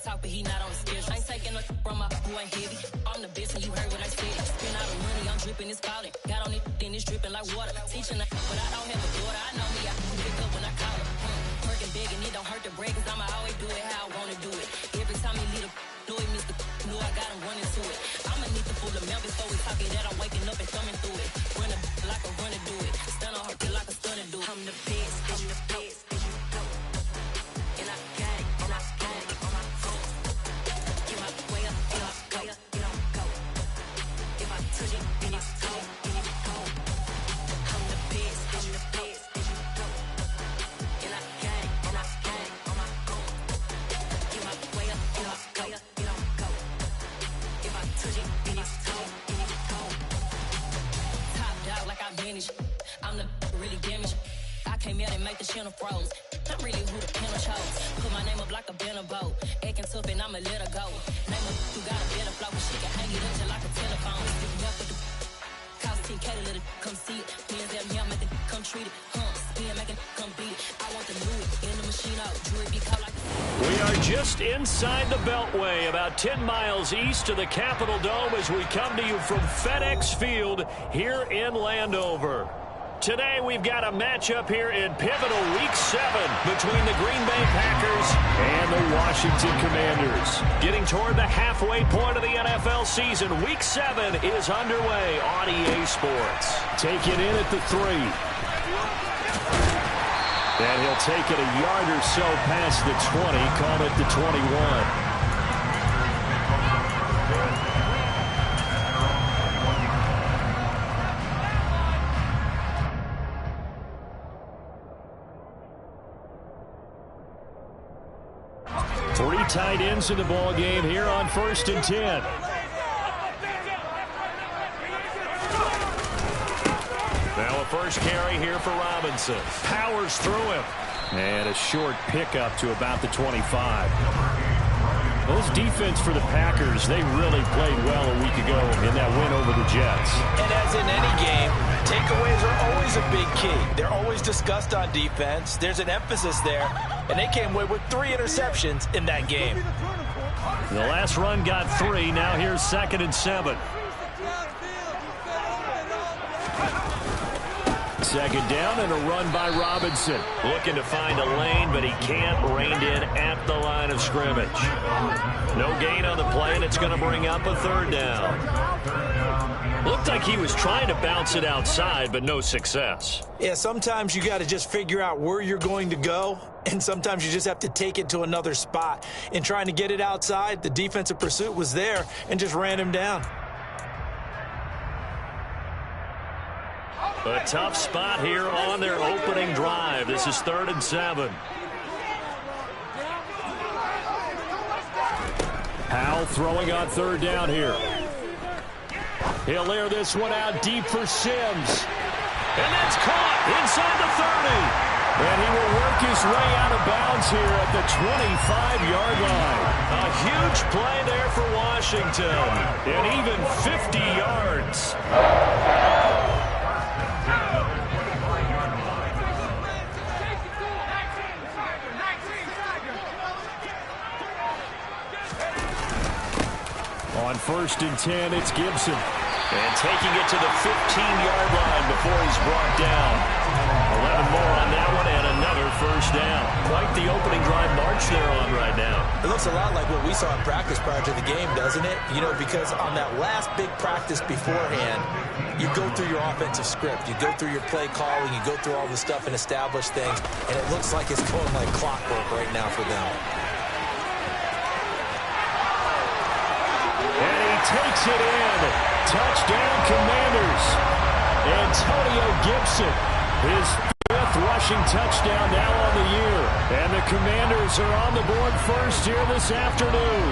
talk, but he not on the schedule. I ain't taking no from my boy heavy. I'm the best, and you heard what I said. Spend all the money, I'm dripping, it's falling. Got on it, then it's dripping like water. Teaching her, but I don't have a daughter. I know me, I pick up when I call her. Working big, and it don't hurt to break, cause I'ma always do it how I wanna do it. Every time he lead a know it, Mr. Know I got him running to it. I'ma need the full amount before we talk it that I'm waking up and thumbing through it. Run a like a runner do it. Stun on her like a stunner do it. I'm the best, I'm the best. And I got it, and I got it on my phone. Get my way up, get up, go, get on, go. If I touch it, then it's cold, then it's cold. I'm the best, I'm the best. And I got it, and I got it on my phone. Get my way up, get up, go, get on, go. If I touch it, then it's cold, then it's cold. Top dog like I manage. I'm the really damaged. I came out and make the channel froze. I'm really who the panel chose. Put my name up like a banner boat. Acting tough and I'ma let her go. Name her who got a better flow, but she can hang it up just like a telephone. Cost 10K to let it come see it. Me and them here make it come treat it. Spin make it come beat it. I want the Louis in the machine out. Jewelry be caught like. We are just inside the Beltway, about 10 miles east of the Capitol Dome as we come to you from FedEx Field here in Landover. Today we've got a matchup here in pivotal Week 7 between the Green Bay Packers and the Washington Commanders. Getting toward the halfway point of the NFL season, Week 7 is underway on EA Sports. Taken in at the 3. And he'll take it a yard or so past the 20, call it the 21. 3 tight ends in the ball game here on 1st and 10. Now a first carry here for Robinson. Powers through him. And a short pickup to about the 25. Those defense for the Packers, they really played well a week ago in that win over the Jets. And as in any game, takeaways are always a big key. They're always discussed on defense. There's an emphasis there. And they came away with 3 interceptions in that game. The last run got 3. Now here's 2nd and 7. 2nd down and a run by Robinson. Looking to find a lane, but he can't. Reined in at the line of scrimmage. No gain on the play, and it's going to bring up a 3rd down. Looked like he was trying to bounce it outside, but no success. Yeah, sometimes you got to just figure out where you're going to go, and sometimes you just have to take it to another spot. In trying to get it outside, the defensive pursuit was there and just ran him down. A tough spot here on their opening drive. This is 3rd and 7. Powell throwing on 3rd down here. He'll air this one out deep for Sims. And that's caught inside the 30. And he will work his way out of bounds here at the 25-yard line. A huge play there for Washington. And even 50 yards. On 1st and 10, it's Gibson. And taking it to the 15-yard line before he's brought down. 11 more on that one and another 1st down. Quite the opening drive march they're on right now. It looks a lot like what we saw in practice prior to the game, doesn't it? You know, because on that last big practice beforehand, you go through your offensive script. You go through your play calling. You go through all the stuff and establish things. And it looks like it's going like clockwork right now for them. And he takes it in. Touchdown, Commanders. Antonio Gibson, his 5th rushing touchdown now on the year. And the Commanders are on the board first here this afternoon.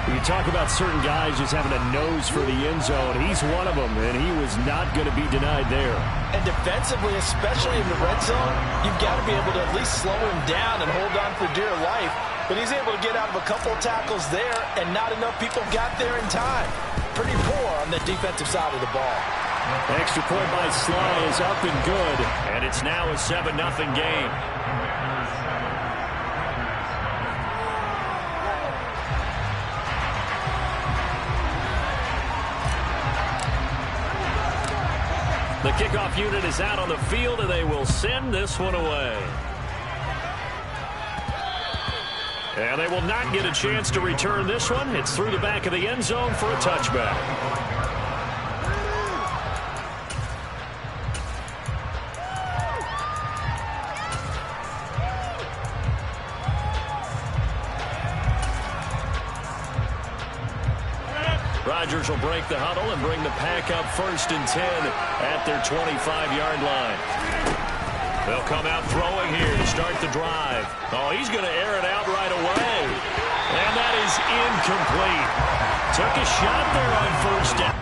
You talk about certain guys just having a nose for the end zone. He's one of them, and he was not going to be denied there. And defensively, especially in the red zone, you've got to be able to at least slow him down and hold on for dear life. But he's able to get out of a couple of tackles there, and not enough people got there in time. Pretty poor on the defensive side of the ball. Extra point by Sly is up and good, and it's now a 7-0 game. The kickoff unit is out on the field, and they will send this one away. And they will not get a chance to return this one. It's through the back of the end zone for a touchback. Rodgers will break the huddle and bring the pack up 1st and 10 at their 25-yard line. They'll come out throwing here to start the drive. Oh, he's going to air it out right away. And that is incomplete. Took a shot there on 1st down.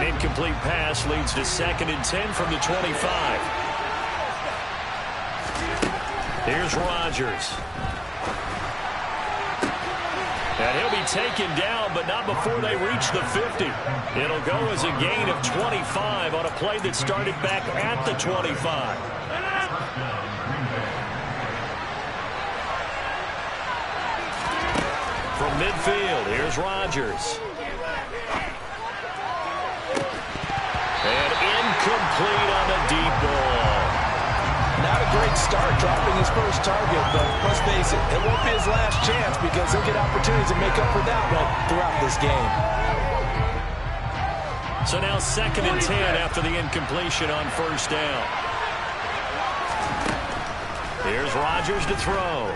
Incomplete pass leads to 2nd and 10 from the 25. Here's Rodgers. And he'll be taken down, but not before they reach the 50. It'll go as a gain of 25 on a play that started back at the 25. From midfield, here's Rodgers. And incomplete on the deep ball. Not a great start dropping his first target, but let's face it, it won't be his last chance because he'll get opportunities to make up for that one throughout this game. So now 2nd and 10 after the incompletion on 1st down. Here's Rodgers to throw.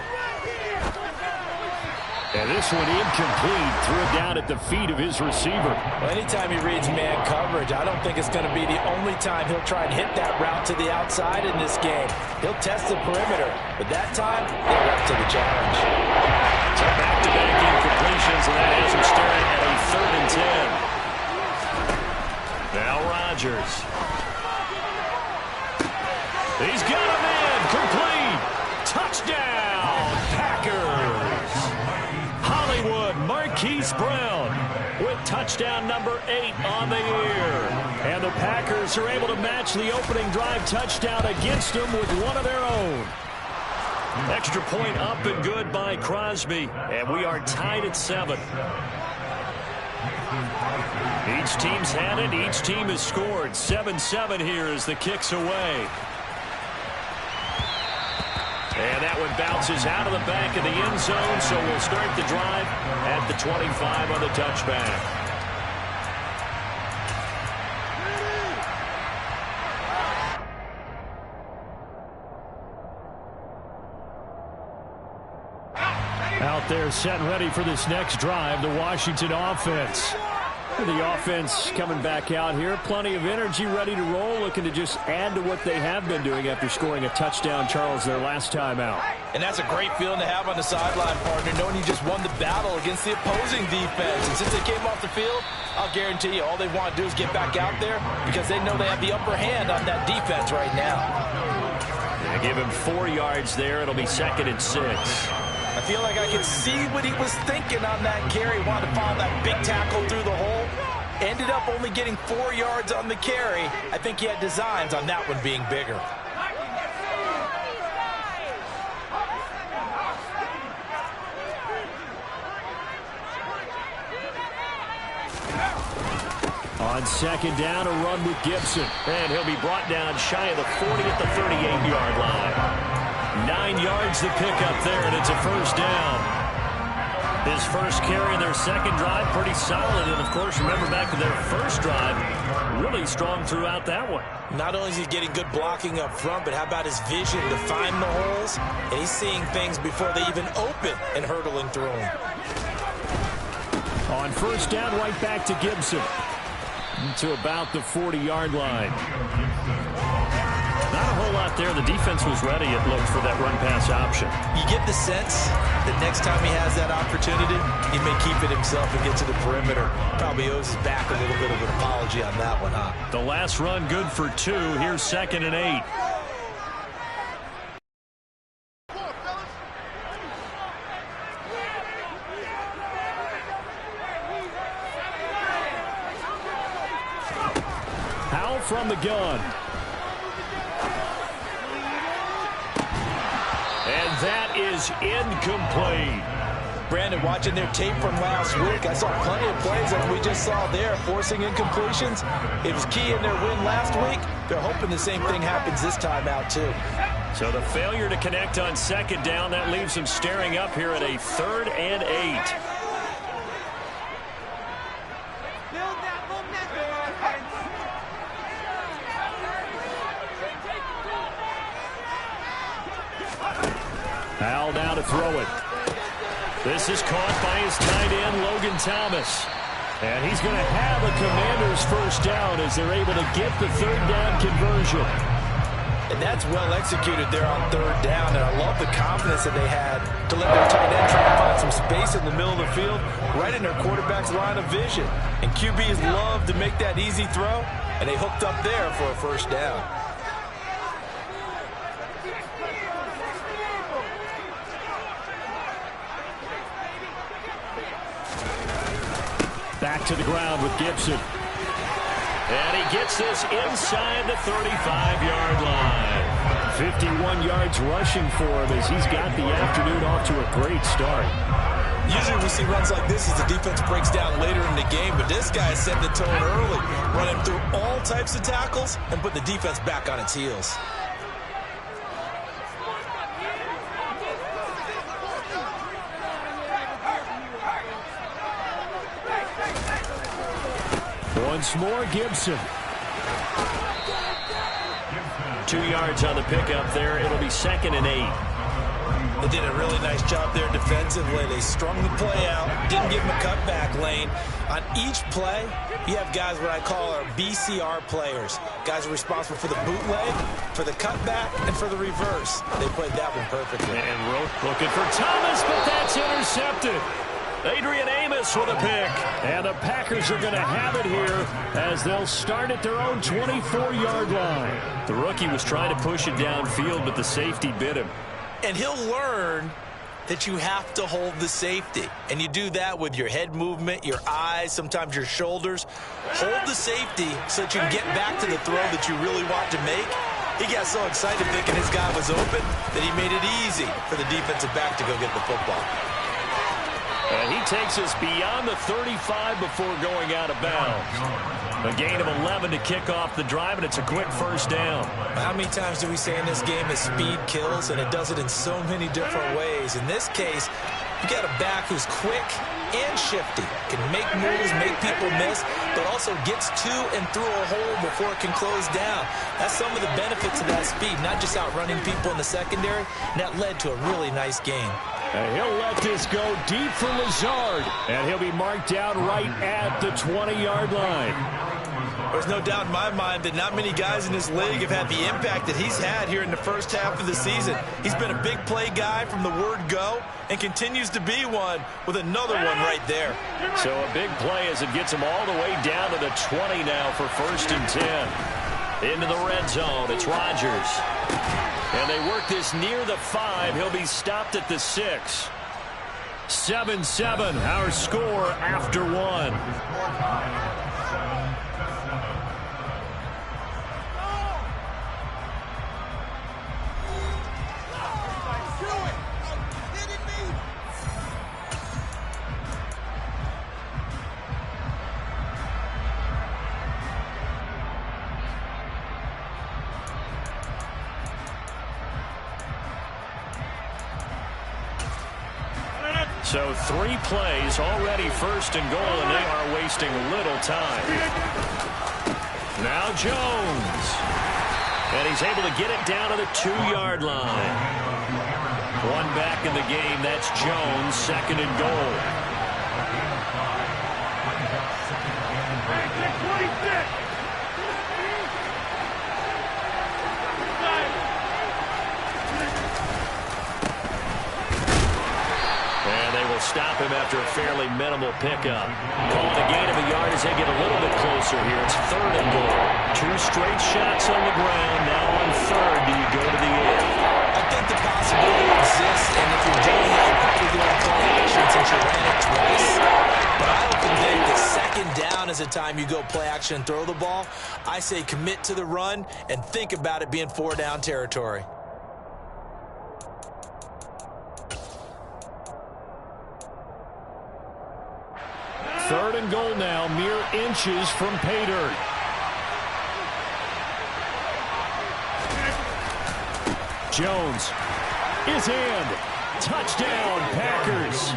And this one incomplete. Threw it down at the feet of his receiver. Well, anytime he reads man coverage, I don't think it's going to be the only time he'll try and hit that route to the outside in this game. He'll test the perimeter, but that time, he'll up to the challenge. So back-to-back incompletions, and that has him staring at a 3rd and 10. Now Rodgers. He's got a man. Complete. Touchdown, Packers. Marquise Brown with touchdown number 8 on the year. And the Packers are able to match the opening drive touchdown against them with one of their own. Extra point up and good by Crosby. And we are tied at 7. Each team's had it. Each team has scored. 7-7 here as the kick's away. And that one bounces out of the back of the end zone, so we'll start the drive at the 25 on the touchback. Out there set and ready for this next drive, the Washington offense. The offense coming back out here. Plenty of energy, ready to roll, looking to just add to what they have been doing after scoring a touchdown, Charles, their last time out. And that's a great feeling to have on the sideline, partner, knowing you just won the battle against the opposing defense. And since they came off the field, I'll guarantee you all they want to do is get back out there because they know they have the upper hand on that defense right now. They give him 4 yards there. It'll be 2nd and 6. I feel like I can see what he was thinking on that carry. Wanted to follow that big tackle through the hole. Ended up only getting 4 yards on the carry. I think he had designs on that one being bigger. On 2nd down, a run with Gibson. And he'll be brought down shy of the 40 at the 38-yard line. 9 yards to pick up there, and it's a 1st down. His first carry in their second drive, pretty solid. And, of course, remember back to their first drive, really strong throughout that one. Not only is he getting good blocking up front, but how about his vision to find the holes? And he's seeing things before they even open and hurdling through them. On 1st down, right back to Gibson. To about the 40-yard line. Not a whole lot there. The defense was ready, it looked, for that run-pass option. You get the sense that next time he has that opportunity, he may keep it himself and get to the perimeter. Probably owes his back a little bit of an apology on that one, huh? The last run good for 2. Here's 2nd and 8. from the gun. And that is incomplete. Brandon, watching their tape from last week, I saw plenty of plays like we just saw there, forcing incompletions. It was key in their win last week. They're hoping the same thing happens this time out, too. So the failure to connect on second down, that leaves them staring up here at a 3rd and 8. Powell now to throw it. This is caught by his tight end, Logan Thomas. And he's going to have a Commanders first down as they're able to get the 3rd down conversion. And that's well executed there on 3rd down. And I love the confidence that they had to let their tight end try to find some space in the middle of the field, right in their quarterback's line of vision. And QBs love to make that easy throw, and they hooked up there for a first down. Back to the ground with Gibson. And he gets this inside the 35-yard line. 51 yards rushing for him as he's got the afternoon off to a great start. Usually we see runs like this as the defense breaks down later in the game, but this guy set the tone early, running through all types of tackles and put the defense back on its heels. Once more, Gibson. 2 yards on the pickup there. It'll be 2nd and 8. They did a really nice job there defensively. They strung the play out, didn't give him a cutback lane. On each play, you have guys what I call our BCR players. Guys are responsible for the bootleg, for the cutback, and for the reverse. They played that one perfectly. And Rote looking for Thomas, but that's intercepted. Adrian Amos with a pick. And the Packers are going to have it here as they'll start at their own 24-yard line. The rookie was trying to push it downfield, but the safety bit him. And he'll learn that you have to hold the safety. And you do that with your head movement, your eyes, sometimes your shoulders. Hold the safety so that you can get back to the throw that you really want to make. He got so excited thinking his guy was open that he made it easy for the defensive back to go get the football. And he takes us beyond the 35 before going out of bounds. A gain of 11 to kick off the drive, and it's a quick first down. How many times do we say in this game that speed kills, and it does it in so many different ways? In this case, you got a back who's quick and shifty, can make moves, make people miss, but also gets to and through a hole before it can close down. That's some of the benefits of that speed, not just outrunning people in the secondary, and that led to a really nice game. And he'll let this go deep for Lazard, and he'll be marked down right at the 20-yard line. There's no doubt in my mind that not many guys in this league have had the impact that he's had here in the first half of the season. He's been a big play guy from the word go and continues to be one with another one right there. So a big play as it gets him all the way down to the 20 now for 1st and 10. Into the red zone, it's Rodgers. And they work this near the 5. He'll be stopped at the 6. 7-7, our score after 1. So 3 plays, already 1st and goal, and they are wasting little time. Now Jones. And he's able to get it down to the 2-yard line. One back in the game, that's Jones, 2nd and goal. Stop him after a fairly minimal pickup. Called a gain of a yard as they get a little bit closer here. It's 3rd and goal. 2 straight shots on the ground. Now on 3rd, do you go to the air? I think the possibility exists, and if you're doing that, you're probably going to play action since you ran it twice. But I often think that 2nd down Now is the time you go play action and throw the ball. I say commit to the run and think about it being 4 down territory. Third and goal now, mere inches from pay dirt. Jones is in. Touchdown, Packers.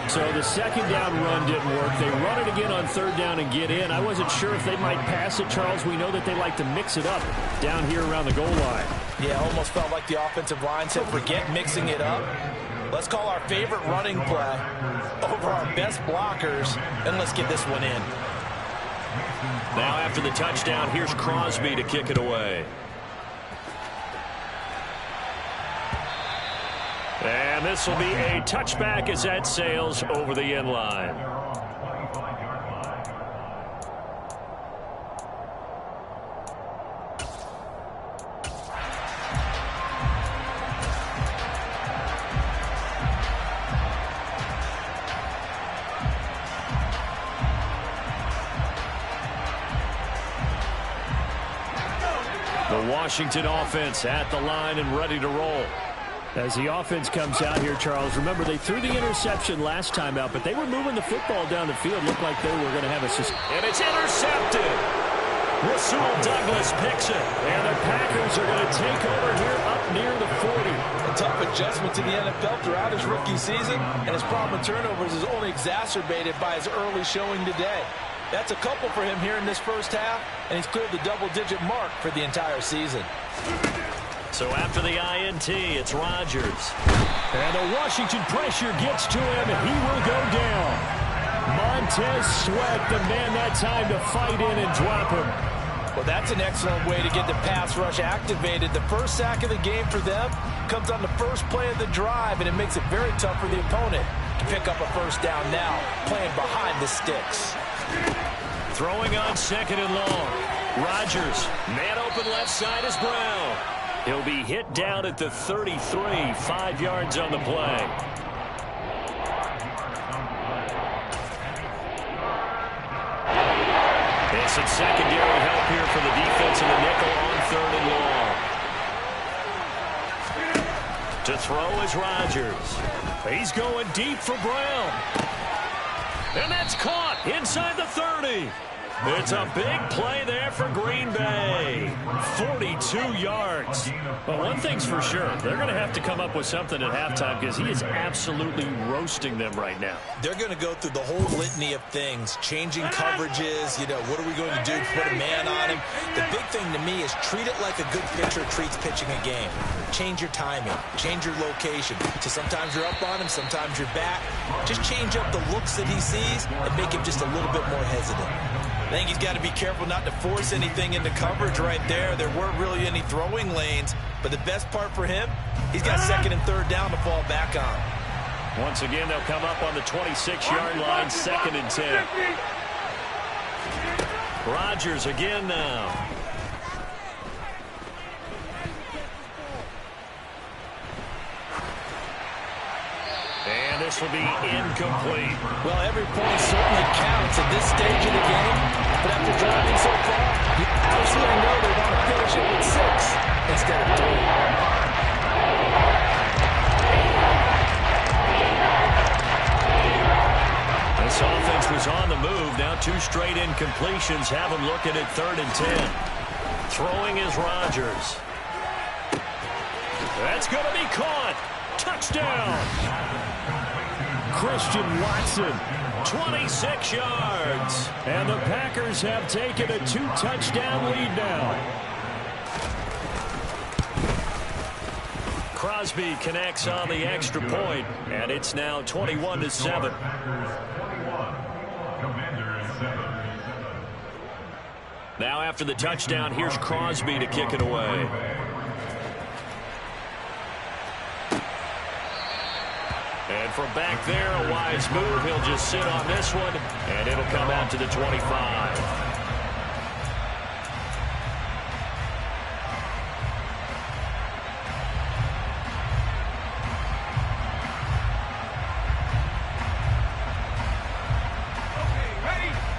So the second down run didn't work. They run it again on third down and get in. I wasn't sure if they might pass it, Charles. We know that they like to mix it up down here around the goal line. Yeah, almost felt like the offensive line said, forget mixing it up. Let's call our favorite running play over our best blockers, and let's get this one in. Now after the touchdown, here's Crosby to kick it away. And this will be a touchback as that sails over the end line. The Washington offense at the line and ready to roll. As the offense comes out here, Charles, remember they threw the interception last time out, but they were moving the football down the field. Looked like they were going to have a... And it's intercepted. Rasul Douglas picks it. And the Packers are going to take over here up near the 40. A tough adjustment to the NFL throughout his rookie season, and his problem with turnovers is only exacerbated by his early showing today. That's a couple for him here in this first half, and he's cleared the double-digit mark for the entire season. So after the INT, it's Rodgers. And the Washington pressure gets to him, and he will go down. Montez Sweat, the man that time to fight in and drop him. Well, that's an excellent way to get the pass rush activated. The first sack of the game for them comes on the first play of the drive, and it makes it very tough for the opponent to pick up a first down now, playing behind the sticks. Throwing on second and long. Rodgers, man open left side is Brown. He'll be hit down at the 33, 5 yards on the play. And some secondary help here for the defense in the nickel on third and long. To throw is Rodgers. He's going deep for Brown. And that's caught inside the 30. It's a big play there for Green Bay. 42 yards. Well, one thing's for sure. They're going to have to come up with something at halftime because he is absolutely roasting them right now. They're going to go through the whole litany of things, changing coverages, what are we going to do to put a man on him? The big thing to me is treat it like a good pitcher treats pitching a game. Change your timing, change your location. So sometimes you're up on him, sometimes you're back. Just change up the looks that he sees and make him just a little bit more hesitant. I think he's got to be careful not to force anything into coverage right there. There weren't really any throwing lanes, but the best part for him, he's got second and third down to fall back on. Once again, they'll come up on the 26-yard line, second and 10. Rodgers again now. And this will be incomplete. Well, every point certainly counts at this stage of the game, but after driving so far, you absolutely know they want to finish it with 6 instead of 3. This offense was on the move. Now 2 straight incompletions have them looking at third and 10. Throwing is Rodgers. That's going to be caught. Touchdown. Christian Watson, 26 yards. And the Packers have taken a 2-touchdown lead now. Crosby connects on the extra point, and it's now 21-7. Now after the touchdown, here's Crosby to kick it away. And from back there, a wise move. He'll just sit on this one, and it'll come out to the 25.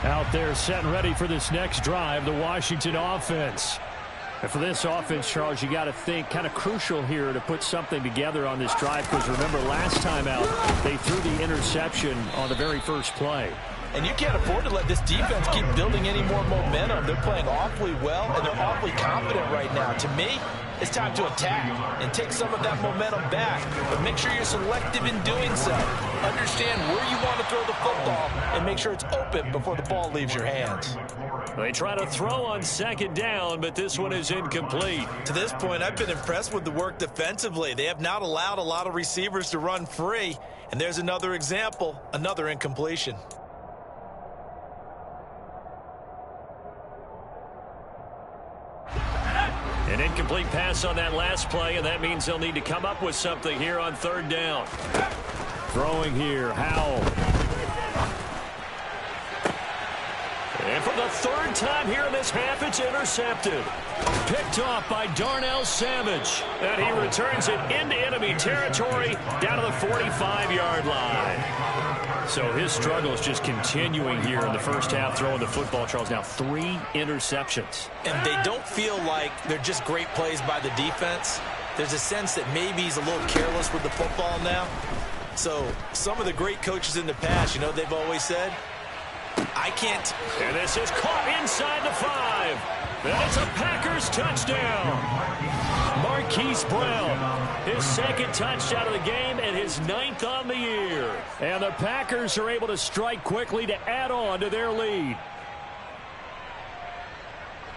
Out there set and ready for this next drive, the Washington offense. And for this offense, Charles, you got to think kind of crucial here to put something together on this drive, because remember last time out they threw the interception on the very first play. And you can't afford to let this defense keep building any more momentum. They're playing awfully well, and they're awfully confident right now. To me, it's time to attack and take some of that momentum back. But make sure you're selective in doing so. Understand where you want to throw the football and make sure it's open before the ball leaves your hands. They try to throw on second down, but this one is incomplete. To this point, I've been impressed with the work defensively. They have not allowed a lot of receivers to run free. And there's another example, another incompletion. An incomplete pass on that last play, and that means they'll need to come up with something here on third down. Throwing here, Howell. And for the third time here in this half, it's intercepted. Picked off by Darnell Savage. And he returns it into enemy territory down to the 45-yard line. So his struggle is just continuing here in the first half, throwing the football, Charles. Now 3 interceptions. And they don't feel like they're just great plays by the defense. There's a sense that maybe he's a little careless with the football now. So some of the great coaches in the past, you know, they've always said, I can't. And this is caught inside the 5. And it's a Packers touchdown. Marquise Brown, his second touchdown of the game and his 9th on the year. And the Packers are able to strike quickly to add on to their lead.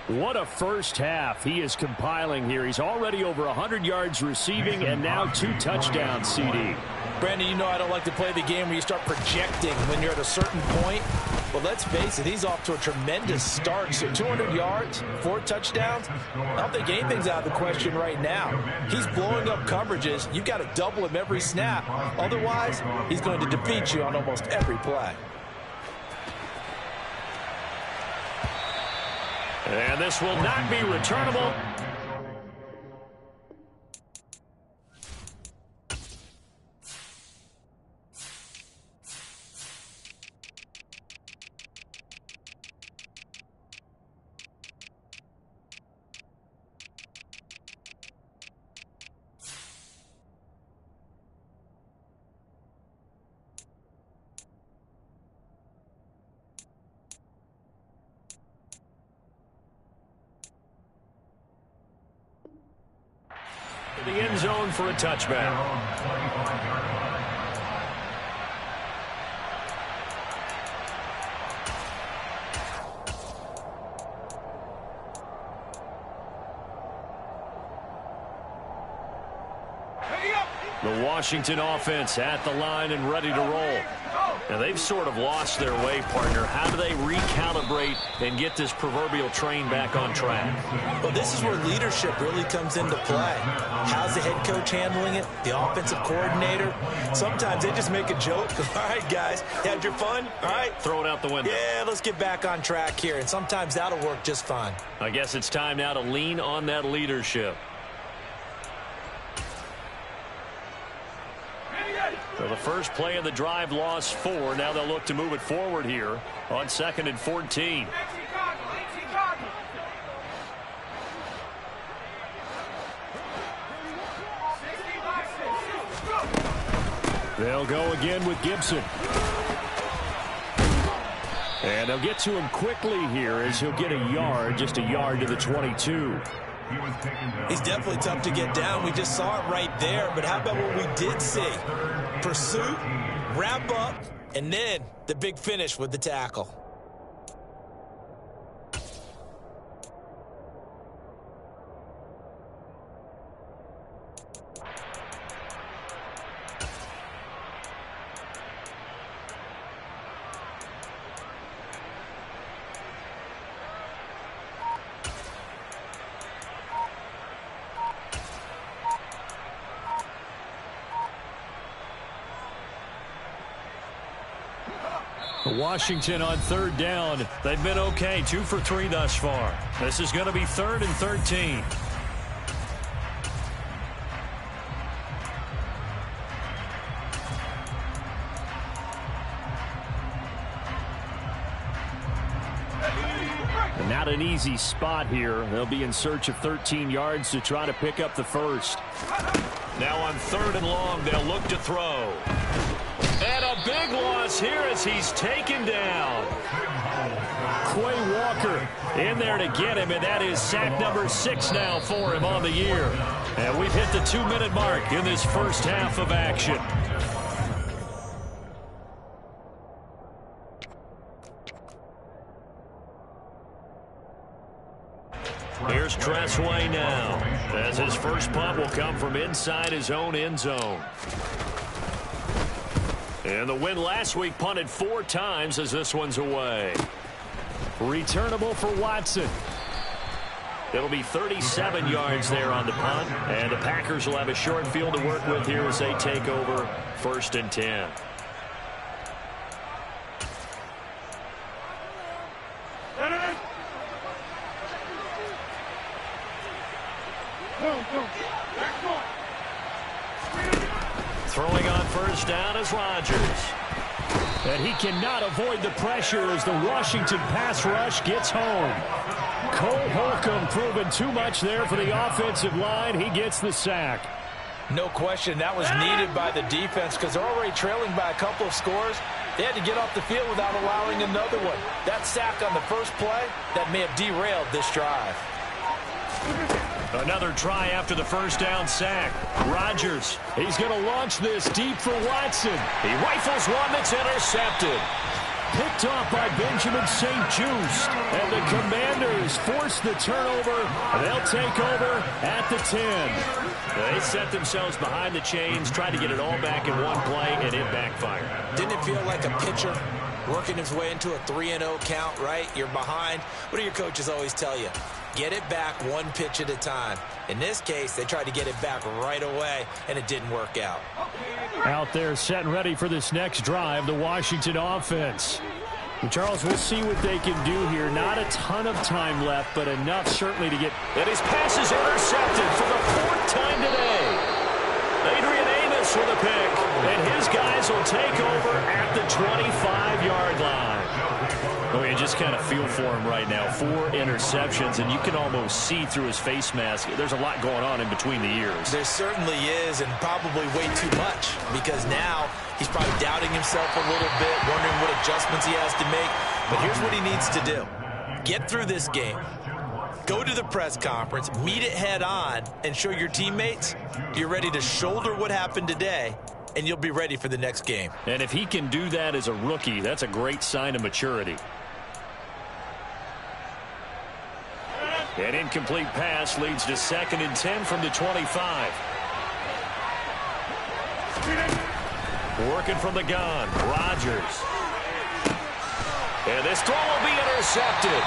What a first half he is compiling here. He's already over 100 yards receiving and now 2 touchdowns, CD. Brandon, you know I don't like to play the game where you start projecting when you're at a certain point. But let's face it, he's off to a tremendous start. So 200 yards, 4 touchdowns. I don't think anything's out of the question right now. He's blowing up coverages. You've got to double him every snap. Otherwise, he's going to defeat you on almost every play. And this will not be returnable. The end zone for a touchback. The Washington offense at the line and ready to roll. Now, they've sort of lost their way, partner. How do they recalibrate and get this proverbial train back on track? Well, this is where leadership really comes into play. How's the head coach handling it? The offensive coordinator? Sometimes they just make a joke. All right, guys, had your fun? All right. Throw it out the window. Yeah, let's get back on track here. And sometimes that'll work just fine. I guess it's time now to lean on that leadership. So the first play of the drive lost 4. Now they'll look to move it forward here on 2nd and 14. They'll go again with Gibson. And they'll get to him quickly here as he'll get a yard, just a yard to the 22. He's definitely tough to get down. We just saw it right there. But how about what we did see? Pursuit, wrap up, and then the big finish with the tackle. Washington on 3rd down. They've been okay, 2 for 3 thus far. This is going to be 3rd and 13. Not an easy spot here. They'll be in search of 13 yards to try to pick up the first. Now on 3rd and long, they'll look to throw. And a big loss here as he's taken down. Quay Walker in there to get him, and that is sack number 6 now for him on the year. And we've hit the 2-minute mark in this first half of action. Here's Tressway now, as his first punt will come from inside his own end zone. And the win last week punted 4 times as this one's away. Returnable for Watson. It'll be 37 yards there on the punt, and the Packers will have a short field to work with here as they take over 1st and 10. Throwing on 1st down is Rodgers. And he cannot avoid the pressure as the Washington pass rush gets home. Cole Holcomb proving too much there for the offensive line. He gets the sack. No question, that was needed by the defense because they're already trailing by a couple of scores. They had to get off the field without allowing another one. That sack on the first play, that may have derailed this drive. Another try after the 1st down sack. Rodgers, he's going to launch this deep for Watson. He rifles one that's intercepted. Picked off by Benjamin St-Juste. And the Commanders force the turnover. They'll take over at the 10. They set themselves behind the chains, tried to get it all back in one play, and it backfired. Didn't it feel like a pitcher working his way into a 3-0 count, right? You're behind. What do your coaches always tell you? Get it back one pitch at a time. In this case, they tried to get it back right away, and it didn't work out. Out there set and ready for this next drive, the Washington offense. And Charles, we'll see what they can do here. Not a ton of time left, but enough certainly to get... And his pass is intercepted for the 4th time today. Adrian Amos with a pick, and his guys will take over at the 25-yard line. Oh, you just kind of feel for him right now. 4 interceptions, and you can almost see through his face mask. There's a lot going on in between the ears. There certainly is, and probably way too much, because now he's probably doubting himself a little bit, wondering what adjustments he has to make. But here's what he needs to do. Get through this game. Go to the press conference, meet it head on, and show your teammates you're ready to shoulder what happened today, and you'll be ready for the next game. And if he can do that as a rookie, that's a great sign of maturity. An incomplete pass leads to 2nd and 10 from the 25. Working from the gun, Rodgers. And this throw will be intercepted.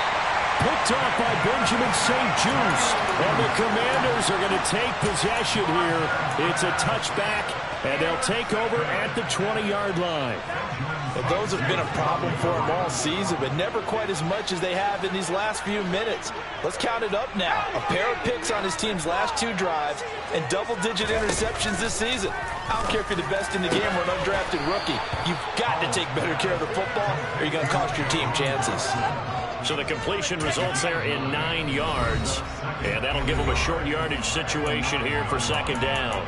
Picked off by Benjamin St-Juste. And the Commanders are going to take possession here. It's a touchback, and they'll take over at the 20-yard line. Well, those have been a problem for him all season, but never quite as much as they have in these last few minutes. Let's count it up now. A pair of picks on his team's last 2 drives and double-digit interceptions this season. I don't care if you're the best in the game or an undrafted rookie. You've got to take better care of the football or you're going to cost your team chances. So the completion results there in 9 yards, and that'll give them a short yardage situation here for 2nd down.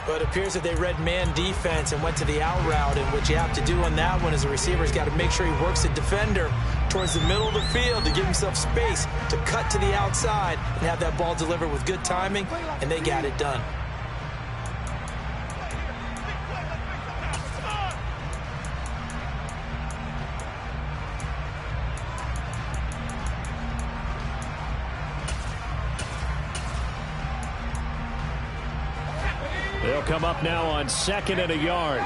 But it appears that they read man defense and went to the out route, and what you have to do on that one as a receiver is got to make sure he works the defender towards the middle of the field to give himself space to cut to the outside and have that ball delivered with good timing, and they got it done. They'll come up now on 2nd and a yard.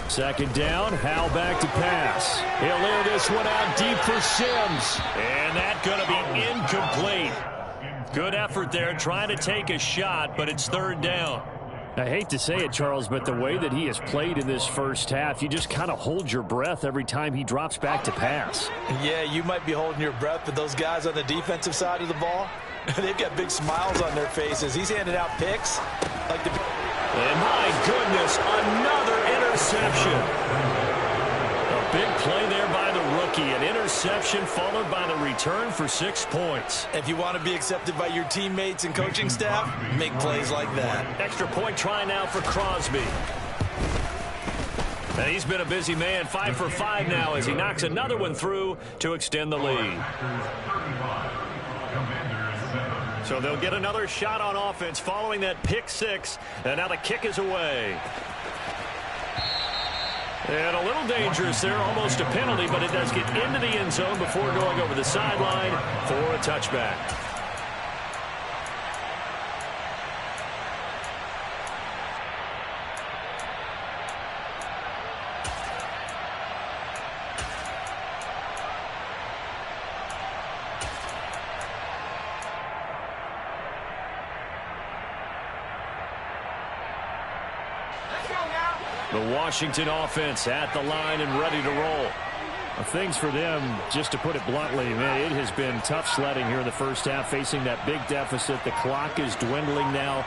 Second down, Howell back to pass. He'll air this one out deep for Sims. And that's going to be incomplete. Good effort there, trying to take a shot, but it's 3rd down. I hate to say it, Charles, but the way that he has played in this first half, you just kind of hold your breath every time he drops back to pass. Yeah, you might be holding your breath, but those guys on the defensive side of the ball, they've got big smiles on their faces. He's handing out picks like the... And my goodness, another interception. Big play there by the rookie. An interception followed by the return for 6 points. If you want to be accepted by your teammates and coaching staff, make plays like that. Extra point try now for Crosby. And he's been a busy man, 5 for 5 now as he knocks another one through to extend the lead. So they'll get another shot on offense following that pick 6. And now the kick is away. And a little dangerous there, almost a penalty, but it does get into the end zone before going over the sideline for a touchback. The Washington offense at the line and ready to roll. Things for them, just to put it bluntly, man, it has been tough sledding here in the first half, facing that big deficit. The clock is dwindling now.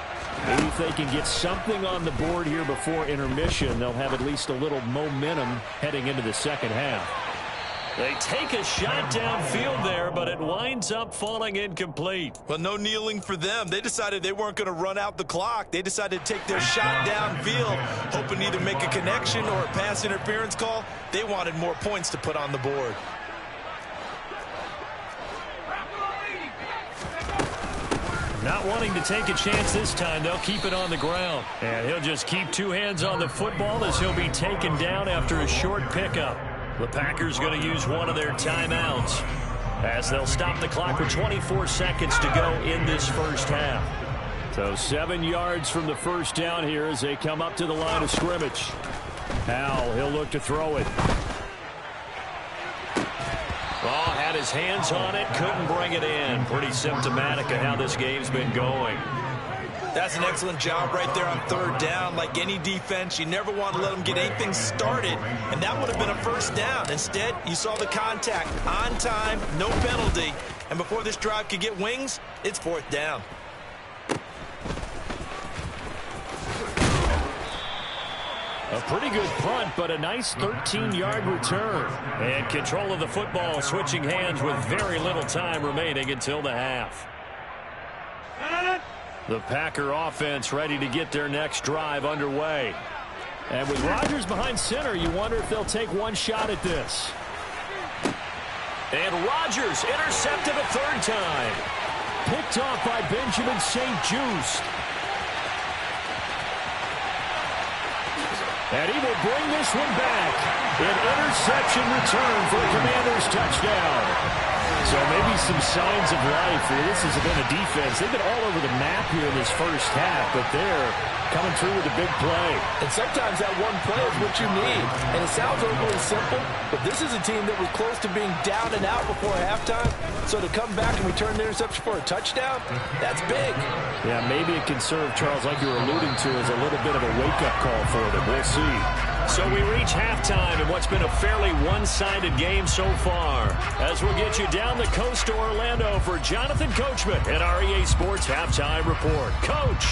Maybe if they can get something on the board here before intermission, they'll have at least a little momentum heading into the second half. They take a shot downfield there, but it winds up falling incomplete. Well, no kneeling for them. They decided they weren't going to run out the clock. They decided to take their shot downfield, hoping to either make a connection or a pass interference call. They wanted more points to put on the board. Not wanting to take a chance this time, they'll keep it on the ground. And he'll just keep 2 hands on the football as he'll be taken down after a short pickup. The Packers going to use one of their timeouts as they'll stop the clock with 24 seconds to go in this first half. So 7 yards from the first down here as they come up to the line of scrimmage. Howell, he'll look to throw it. Oh, had his hands on it, couldn't bring it in. Pretty symptomatic of how this game's been going. That's an excellent job right there on third down. Like any defense, you never want to let them get anything started, and that would have been a first down. Instead, you saw the contact on time, no penalty, and before this drive could get wings, it's fourth down. A pretty good punt, but a nice 13-yard return. And control of the football switching hands with very little time remaining until the half. The Packer offense ready to get their next drive underway. And with Rodgers behind center, you wonder if they'll take one shot at this. And Rodgers intercepted a third time. Picked off by Benjamin St-Juste. And he will bring this one back. An interception return for a Commanders touchdown. So maybe some signs of life. This has been a defense. They've been all over the map here in this first half, but they're coming through with a big play. And sometimes that one play is what you need. And it sounds overly simple, but this is a team that was close to being down and out before halftime. So to come back and return the interception for a touchdown, that's big. Yeah, maybe it can serve, Charles, like you were alluding to, as a little bit of a wake-up call for them. We'll see. So we reach halftime in what's been a fairly one-sided game so far. As we'll get you down the coast to Orlando for Jonathan Coachman at our EA Sports Halftime Report. Coach.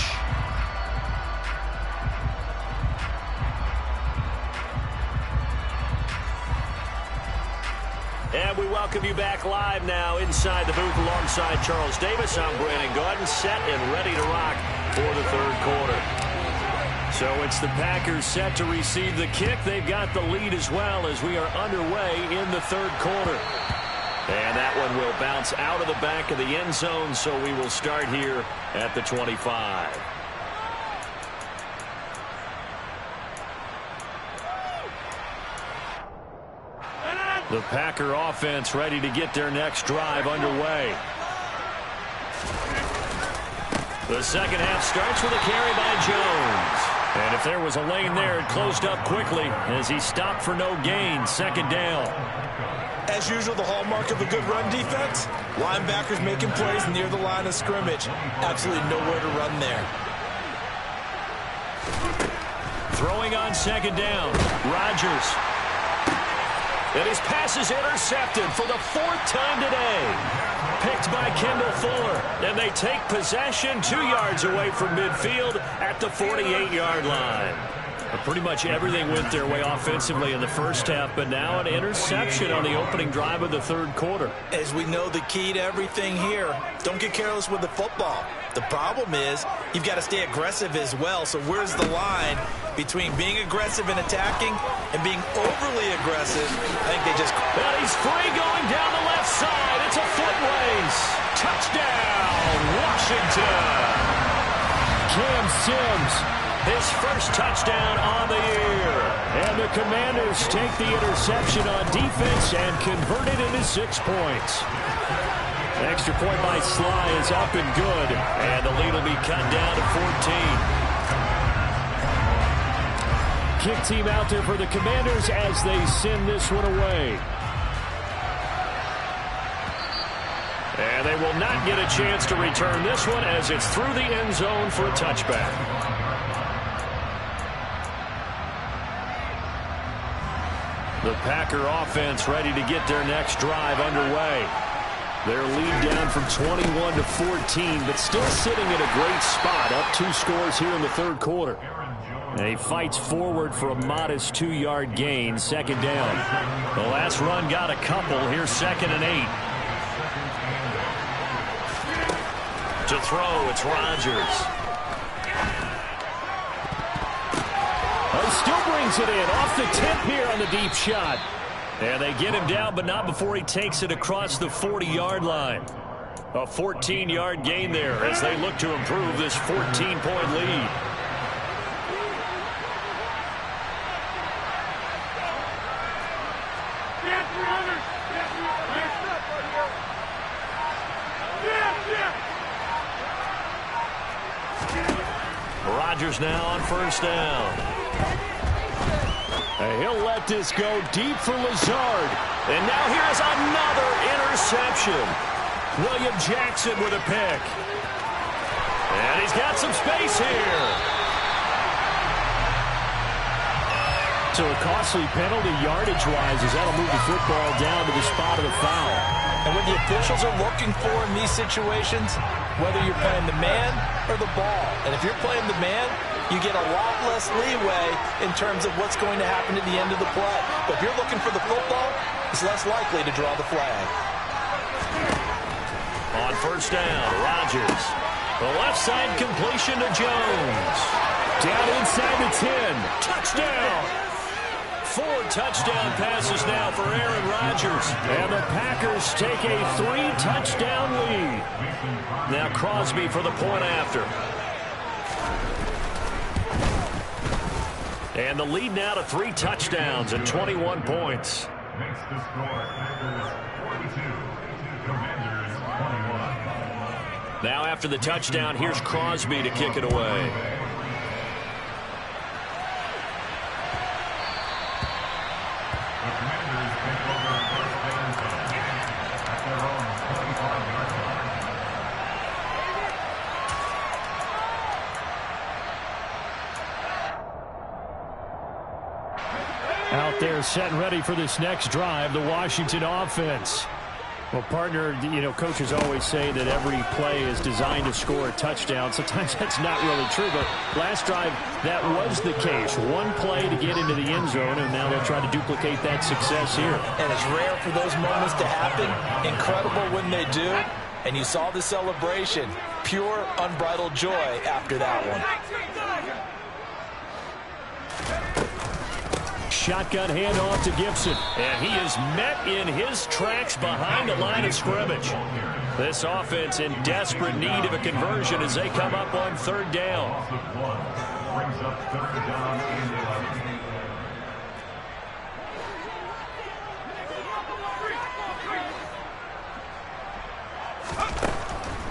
And we welcome you back live now inside the booth alongside Charles Davis. I'm Brandon Gaudin, set and ready to rock for the third quarter. So it's the Packers set to receive the kick. They've got the lead as well as we are underway in the third quarter. And that one will bounce out of the back of the end zone, so we will start here at the 25. The Packer offense ready to get their next drive underway. The second half starts with a carry by Jones. And if there was a lane there, it closed up quickly as he stopped for no gain. Second down. As usual, the hallmark of a good run defense, linebackers making plays near the line of scrimmage. Absolutely nowhere to run there. Throwing on second down, Rodgers. And his pass is intercepted for the 4th time today. Picked by Kendall Fuller. And they take possession 2 yards away from midfield at the 48-yard line. Pretty much everything went their way offensively in the first half, but now an interception on the opening drive of the third quarter. As we know, the key to everything here, don't get careless with the football. The problem is you've got to stay aggressive as well. So where's the line between being aggressive and attacking and being overly aggressive? I think they just... And he's free going down the left side. It's a foot race. Touchdown, Washington. Cam Sims, his first touchdown on the year. And the Commanders take the interception on defense and convert it into 6 points. Extra point by Sly is up and good. And the lead will be cut down to 14. Kick team out there for the Commanders as they send this one away. And they will not get a chance to return this one as it's through the end zone for a touchback. The Packer offense ready to get their next drive underway. Their lead down from 21 to 14, but still sitting in a great spot, up 2 scores here in the third quarter. And he fights forward for a modest 2-yard gain, second down. The last run got a couple. Here's 2nd and 8. To throw, it's Rodgers. He still brings it in off the tip here on the deep shot. And they get him down, but not before he takes it across the 40-yard line. A 14-yard gain there as they look to improve this 14-point lead. Rodgers now on first down. He'll let this go deep for Lazard. And now here's another interception. William Jackson with a pick. And he's got some space here. So a costly penalty yardage-wise as that'll move the football down to the spot of the foul. And what the officials are looking for in these situations, whether you're playing the man or the ball, and if you're playing the man, you get a lot less leeway in terms of what's going to happen at the end of the play. But if you're looking for the football, it's less likely to draw the flag. On first down, Rodgers. The left side completion to Jones. Down inside the 10. Touchdown! 4 touchdown passes now for Aaron Rodgers. And the Packers take a 3-touchdown lead. Now Crosby for the point after. And the lead now to 3 touchdowns and 21 points. Makes the score Packers 42, Commanders 21. Now after the touchdown, here's Crosby to kick it away. The Commanders take over first and 10 at their own 45-yard line. Out there set and ready for this next drive, the Washington offense. Well, partner, you know, coaches always say that every play is designed to score a touchdown. Sometimes that's not really true, but last drive, that was the case. One play to get into the end zone, and now they'll try to duplicate that success here. And it's rare for those moments to happen. Incredible when they do. And you saw the celebration. Pure, unbridled joy after that one. Shotgun handoff to Gibson. And he is met in his tracks behind the line of scrimmage. This offense in desperate need of a conversion as they come up on third down. Brings up third down and 11.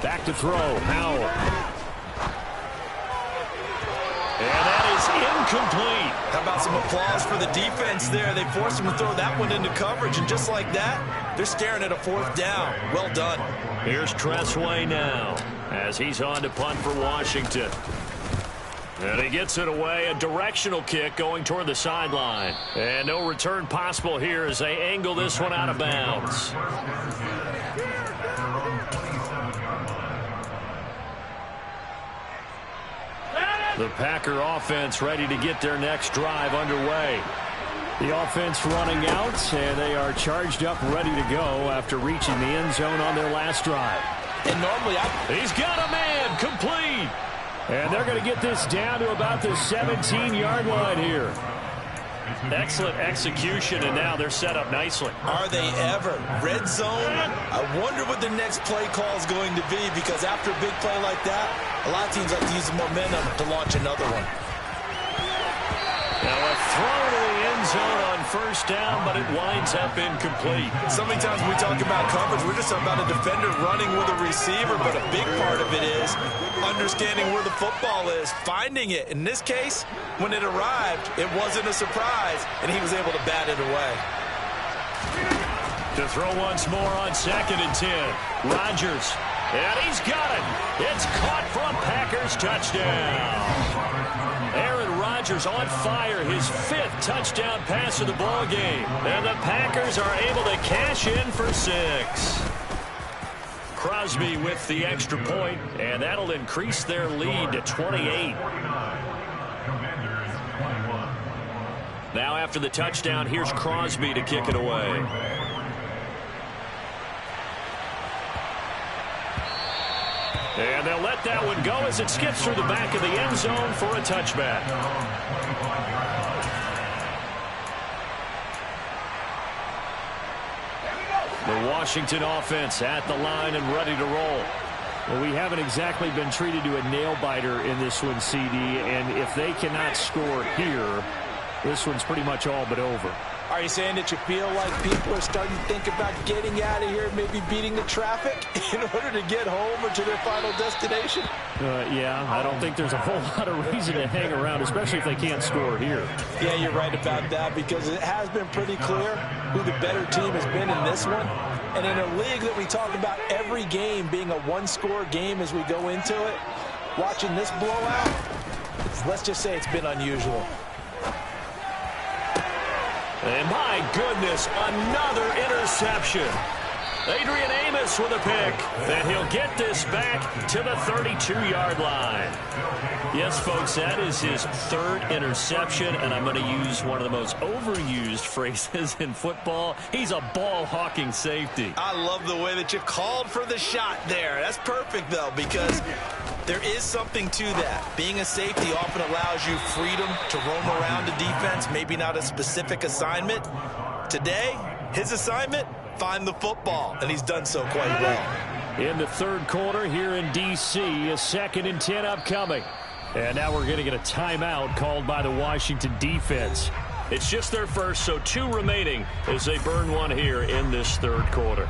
Back to throw, Howell. And that is incomplete. How about some applause for the defense there? They forced him to throw that one into coverage, and just like that, they're staring at a 4th down. Well done. Here's Tressway now as he's on to punt for Washington. And he gets it away, a directional kick going toward the sideline. And no return possible here as they angle this one out of bounds. The Packer offense ready to get their next drive underway. The offense running out, and they are charged up, ready to go after reaching the end zone on their last drive. And normally, he's got a man, complete. And they're going to get this down to about the 17-yard line here. Excellent execution, and now they're set up nicely. Are they ever? Red zone? I wonder what the next play call is going to be, because after a big play like that, a lot of teams like to use the momentum to launch another one. Now a throw to the end zone on first down, but it winds up incomplete. So many times we talk about coverage, we're just talking about a defender running with a receiver, but a big part of it is understanding where the football is, finding it. In this case, when it arrived, it wasn't a surprise, and he was able to bat it away. To throw once more on 2nd and 10. Rodgers, and he's got it. It's caught for a Packers touchdown. Aaron Rodgers on fire, his 5th touchdown pass of the ball game. And the Packers are able to cash in for 6. Crosby with the extra point, and that'll increase their lead to 28. Now after the touchdown, here's Crosby to kick it away. And they'll let that one go as it skips through the back of the end zone for a touchback. The Washington offense at the line and ready to roll. Well, we haven't exactly been treated to a nail-biter in this one, CD, and if they cannot score here, this one's pretty much all but over. Are you saying that you feel like people are starting to think about getting out of here, maybe beating the traffic in order to get home or to their final destination? Yeah, I don't think there's a whole lot of reason to hang around, especially if they can't score here. Yeah, you're right about that, because it has been pretty clear who the better team has been in this one. And in a league that we talk about every game being a one-score game as we go into it, watching this blowout, let's just say it's been unusual. And my goodness, another interception. Adrian Amos with a pick. And he'll get this back to the 32-yard line. Yes, folks, that is his 3rd interception, and I'm going to use one of the most overused phrases in football. He's a ball-hawking safety. I love the way that you called for the shot there. That's perfect, though, because there is something to that. Being a safety often allows you freedom to roam around the defense, maybe not a specific assignment. Today, his assignment, find the football, and he's done so quite well. In the 3rd quarter here in D.C., a 2nd and 10 upcoming. And now we're going to get a timeout called by the Washington defense. It's just their first, so 2 remaining as they burn one here in this 3rd quarter.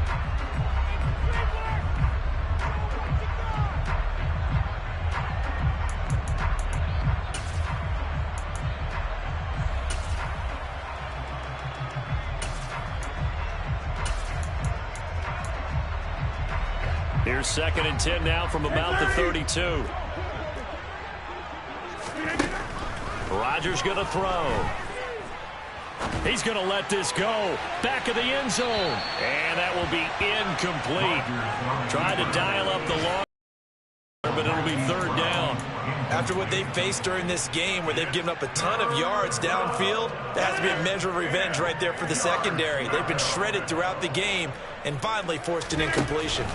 Here's 2nd and 10 now from about the 32. Rodgers going to throw. He's going to let this go. Back of the end zone. And that will be incomplete. Tried to dial up the long, but it'll be 3rd down. After what they've faced during this game, where they've given up a ton of yards downfield, that has to be a measure of revenge right there for the secondary. They've been shredded throughout the game and finally forced an incompletion.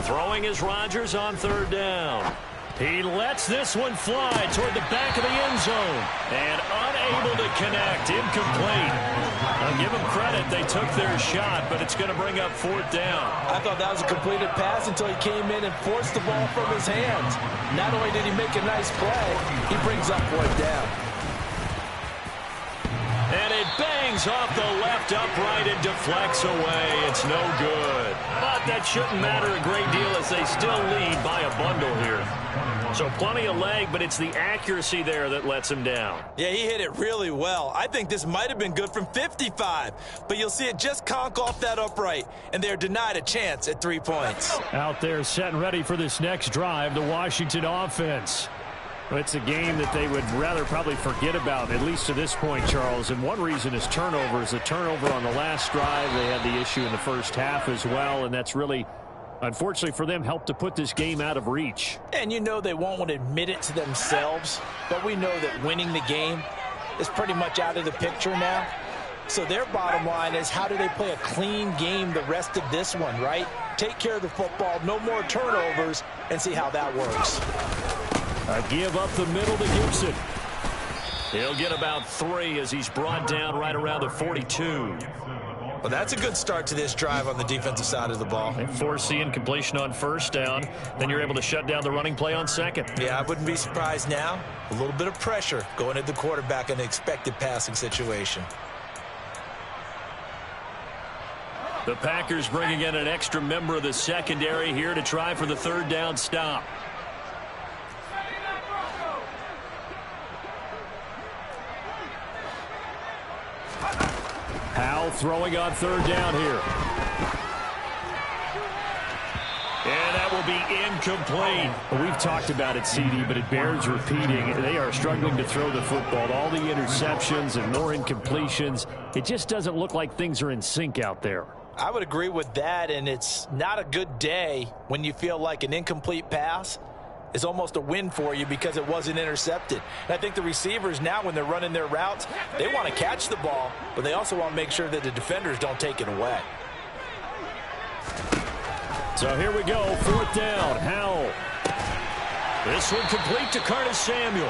Throwing is Rodgers on 3rd down. He lets this one fly toward the back of the end zone. And unable to connect. Incomplete. I'll give them credit. They took their shot, but it's going to bring up 4th down. I thought that was a completed pass until he came in and forced the ball from his hands. Not only did he make a nice play, he brings up 4th down. And it bangs off the left upright and deflects away. It's no good. But that shouldn't matter a great deal as they still lead by a bundle here. So plenty of leg, but it's the accuracy there that lets him down. Yeah, he hit it really well. I think this might have been good from 55. But you'll see it just conk off that upright, and they're denied a chance at 3 points. Out there set and ready for this next drive, the Washington offense. It's a game that they would rather probably forget about, at least to this point, Charles. And one reason is turnovers. A turnover on the last drive. They had the issue in the first half as well, and that's really unfortunately for them, helped to put this game out of reach. And you know they won't want to admit it to themselves, but we know that winning the game is pretty much out of the picture now. So their bottom line is, how do they play a clean game the rest of this one, right? Take care of the football, no more turnovers, and see how that works. A give up the middle to Gibson. He'll get about 3 as he's brought down right around the 42. Well, that's a good start to this drive on the defensive side of the ball. And force the incompletion on first down. Then you're able to shut down the running play on second. Yeah, I wouldn't be surprised now. A little bit of pressure going at the quarterback in the expected passing situation. The Packers bringing in an extra member of the secondary here to try for the third down stop. Howell throwing on third down here. And that will be incomplete. We've talked about it, CD, but it bears repeating. They are struggling to throw the football. All the interceptions and more incompletions. It just doesn't look like things are in sync out there. I would agree with that, and it's not a good day when you feel like an incomplete pass is almost a win for you because it wasn't intercepted. And I think the receivers now, when they're running their routes, they want to catch the ball, but they also want to make sure that the defenders don't take it away. So here we go, fourth down, Howell. This one complete to Curtis Samuel.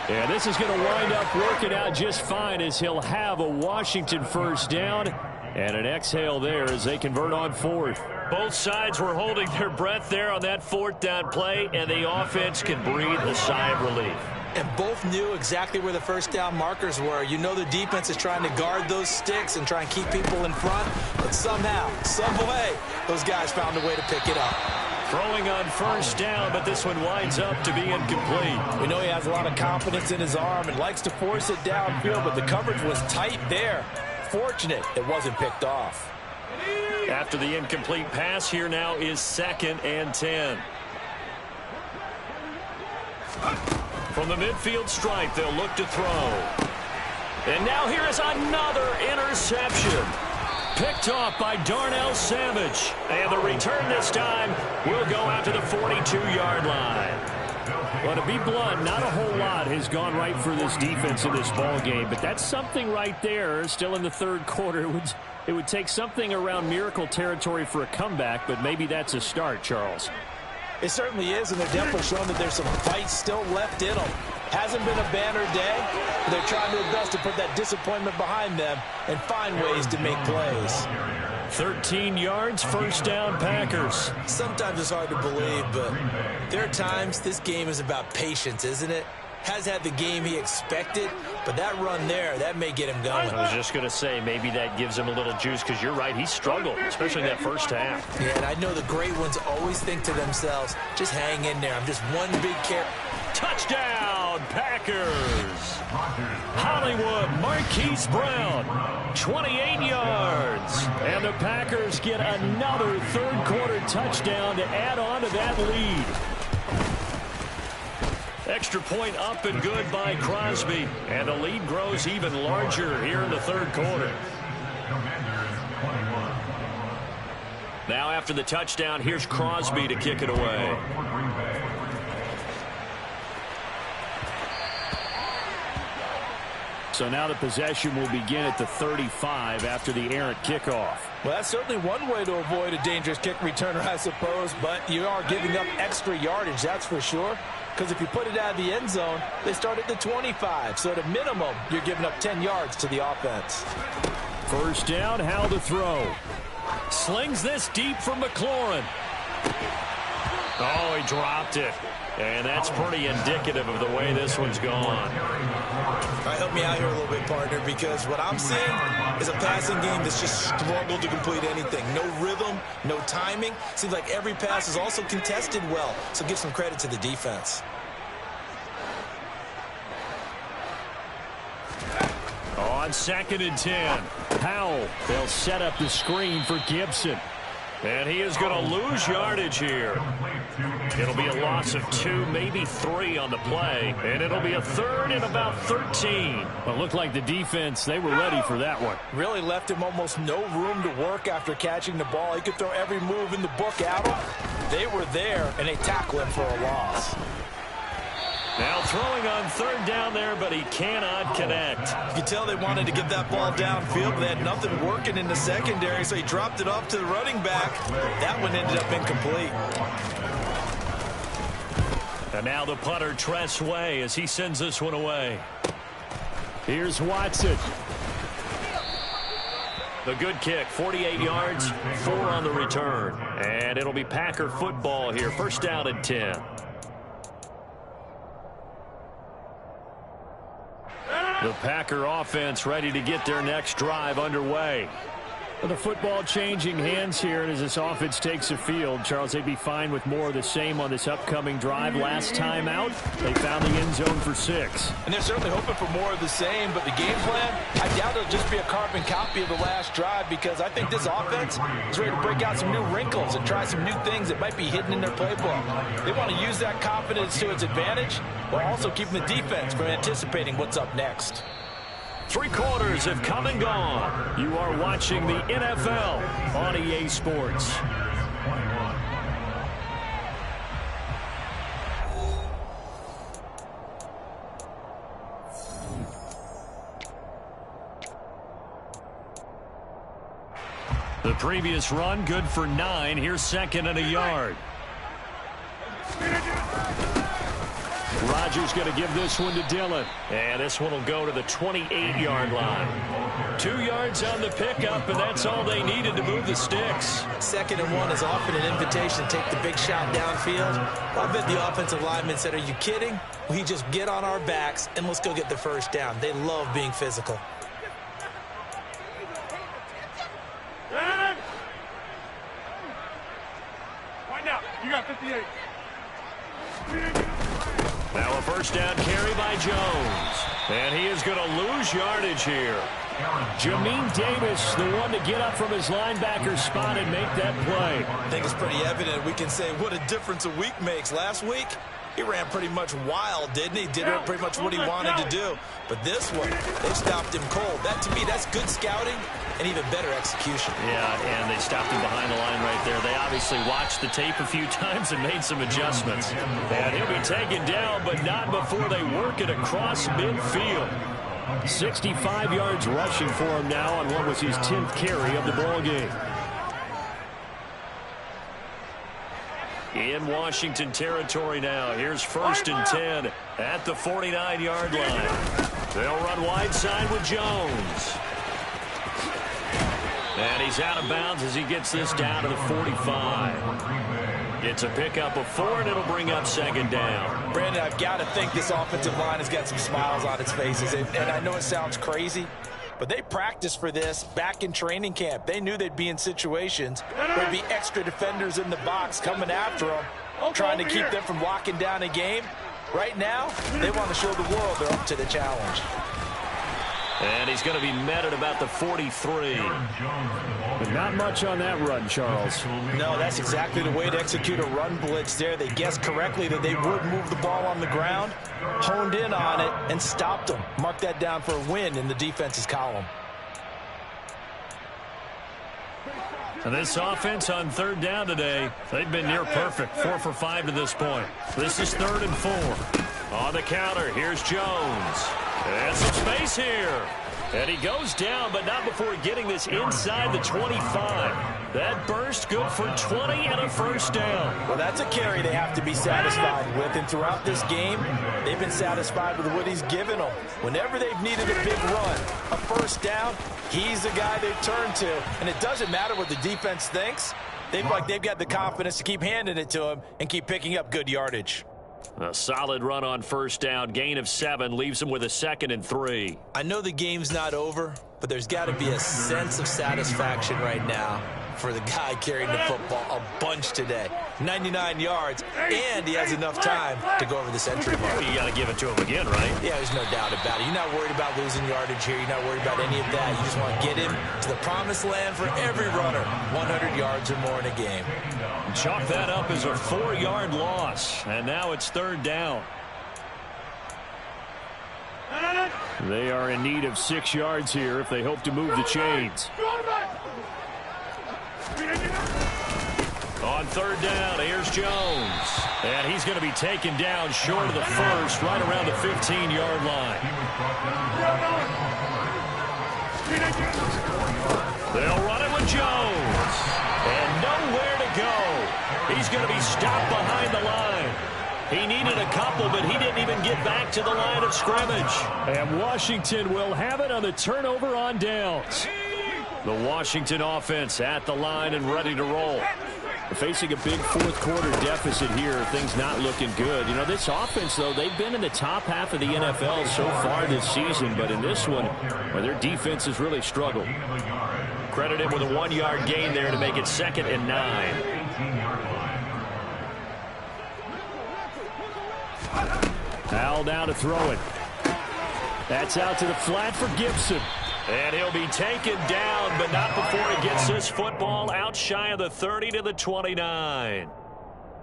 Yeah, this is going to wind up working out just fine as he'll have a Washington first down. And an exhale there as they convert on fourth. Both sides were holding their breath there on that fourth down play, and the offense can breathe a sigh of relief. And both knew exactly where the first down markers were. You know the defense is trying to guard those sticks and try and keep people in front, but somehow, some way, those guys found a way to pick it up. Throwing on first down, but this one winds up to be incomplete. We know he has a lot of confidence in his arm and likes to force it downfield, but the coverage was tight there. Fortunate it wasn't picked off. After the incomplete pass, here now is 2nd and 10. From the midfield stripe, they'll look to throw. And now here is another interception. Picked off by Darnell Savage. And the return this time will go out to the 42-yard line. Well, to be blunt, not a whole lot has gone right for this defense in this ball game, but that's something right there. Still in the third quarter, it would take something around miracle territory for a comeback, but maybe that's a start, Charles. It certainly is, and they're definitely showing that there's some fight still left in them. Hasn't been a banner day, but they're trying their best to put that disappointment behind them and find ways to make plays. 13 yards, first down, Packers. Sometimes it's hard to believe, but there are times this game is about patience, isn't it? Has had the game he expected, but that run there, that may get him going. I was just going to say, maybe that gives him a little juice, because you're right, he struggled, especially in that first half. Yeah, and I know the great ones always think to themselves, just hang in there. I'm just one big carry. Touchdown, Packers! Hollywood Marquise Brown, 28 yards. And the Packers get another third-quarter touchdown to add on to that lead. Extra point up and good by Crosby. And the lead grows even larger here in the third quarter. Now after the touchdown, here's Crosby to kick it away. So now the possession will begin at the 35 after the errant kickoff. Well, that's certainly one way to avoid a dangerous kick returner, I suppose, but you are giving up extra yardage, that's for sure. Because if you put it out of the end zone, they start at the 25. So at a minimum, you're giving up 10 yards to the offense. First down, Howell to throw. Slings this deep from McLaurin. Oh, he dropped it. And that's pretty indicative of the way this one's gone. All right, help me out here a little bit, partner, because what I'm seeing is a passing game that's just struggled to complete anything. No rhythm, no timing. Seems like every pass is also contested well, so give some credit to the defense. On 2nd and 10. Howell, they'll set up the screen for Gibson. And he is going to lose yardage here. It'll be a loss of 2, maybe 3 on the play. And it'll be a third and about 13. Well, it looked like the defense, they were ready for that one. Really left him almost no room to work after catching the ball. He could throw every move in the book at him. They were there, and they tackle him for a loss. Now throwing on third down there, but he cannot connect. You can tell they wanted to get that ball downfield, but they had nothing working in the secondary, so he dropped it off to the running back. That one ended up incomplete. And now the punter, Tress Way, as he sends this one away. Here's Watson. The good kick, 48 yards, 4 on the return. And it'll be Packer football here, first down and 10. The Packer offense ready to get their next drive underway. Well, the football changing hands here, and as this offense takes the field, Charles, they'd be fine with more of the same on this upcoming drive. Last time out, they found the end zone for 6. And they're certainly hoping for more of the same, but the game plan, I doubt it'll just be a carbon copy of the last drive, because I think this offense is ready to break out some new wrinkles and try some new things that might be hidden in their playbook. They want to use that confidence to its advantage, while also keeping the defense from anticipating what's up next. 3 quarters have come and gone. You are watching the NFL on EA Sports. The previous run, good for 9. Here's second and a yard. Rodgers going to give this one to Dillon. And this one will go to the 28-yard line. 2 yards on the pickup, and that's all they needed to move the sticks. 2nd and 1 is often an invitation to take the big shot downfield. I bet the offensive lineman said, "Are you kidding? We just get on our backs and let's go get the first down." They love being physical. Right now, you got 58. Now a first down carry by Jones. And he is going to lose yardage here. Jamin Davis, the one to get up from his linebacker spot and make that play. I think it's pretty evident. We can say what a difference a week makes. Last week, he ran pretty much wild, didn't he? Did pretty much what he wanted to do. But this one, they stopped him cold. That, to me, that's good scouting and even better execution. Yeah, and they stopped him behind the line right there. They obviously watched the tape a few times and made some adjustments. And he'll be taken down, but not before they work it across midfield. 65 yards rushing for him now on what was his 10th carry of the ball game. In Washington territory now. Here's first and 10 at the 49-yard line. They'll run wide side with Jones. And he's out of bounds as he gets this down to the 45. It's a pickup of 4, and it'll bring up second down. Brandon, I've got to think this offensive line has got some smiles on its faces. And I know it sounds crazy, but they practiced for this back in training camp. They knew they'd be in situations where there'd be extra defenders in the box coming after them, trying to keep them from locking down a game. Right now, they want to show the world they're up to the challenge. And he's going to be met at about the 43. But not much on that run, Charles. No, that's exactly the way to execute a run blitz there. They guessed correctly that they would move the ball on the ground, honed in on it, and stopped them. Mark that down for a win in the defense's column. And this offense on third down today, they've been near perfect. 4 for 5 to this point. This is 3rd and 4. On the counter, here's Jones. And some space here. And he goes down, but not before getting this inside the 25. That burst good for 20 and a first down. Well, that's a carry they have to be satisfied with. And throughout this game, they've been satisfied with what he's given them. Whenever they've needed a big run, a first down, he's the guy they've turned to. And it doesn't matter what the defense thinks. They've got the confidence to keep handing it to him and keep picking up good yardage. A solid run on first down. Gain of 7 leaves him with a 2nd and 3. I know the game's not over, but there's got to be a sense of satisfaction right now for the guy carrying the football a bunch today. 99 yards, and he has enough time to go over this entry mark. You got to give it to him again, right? Yeah, there's no doubt about it. You're not worried about losing yardage here. You're not worried about any of that. You just want to get him to the promised land for every runner. 100 yards or more in a game. Chalk that up as a 4-yard loss, and now it's 3rd down. They are in need of 6 yards here if they hope to move the chains. On 3rd down, here's Jones. And he's going to be taken down short of the first, right around the 15-yard line. They'll run it with Jones. And nowhere to go. He's going to be stopped behind the line. He needed a couple, but he didn't even get back to the line of scrimmage. And Washington will have it on the turnover on downs. The Washington offense at the line and ready to roll. Facing a big 4th quarter deficit here, things not looking good. You know, this offense, though, they've been in the top half of the NFL so far this season, but in this one, well, their defense has really struggled. Credit him with a 1-yard gain there to make it 2nd and 9. Al now to throw it. That's out to the flat for Gibson. And he'll be taken down, but not before he gets this football out shy of the 30 to the 29.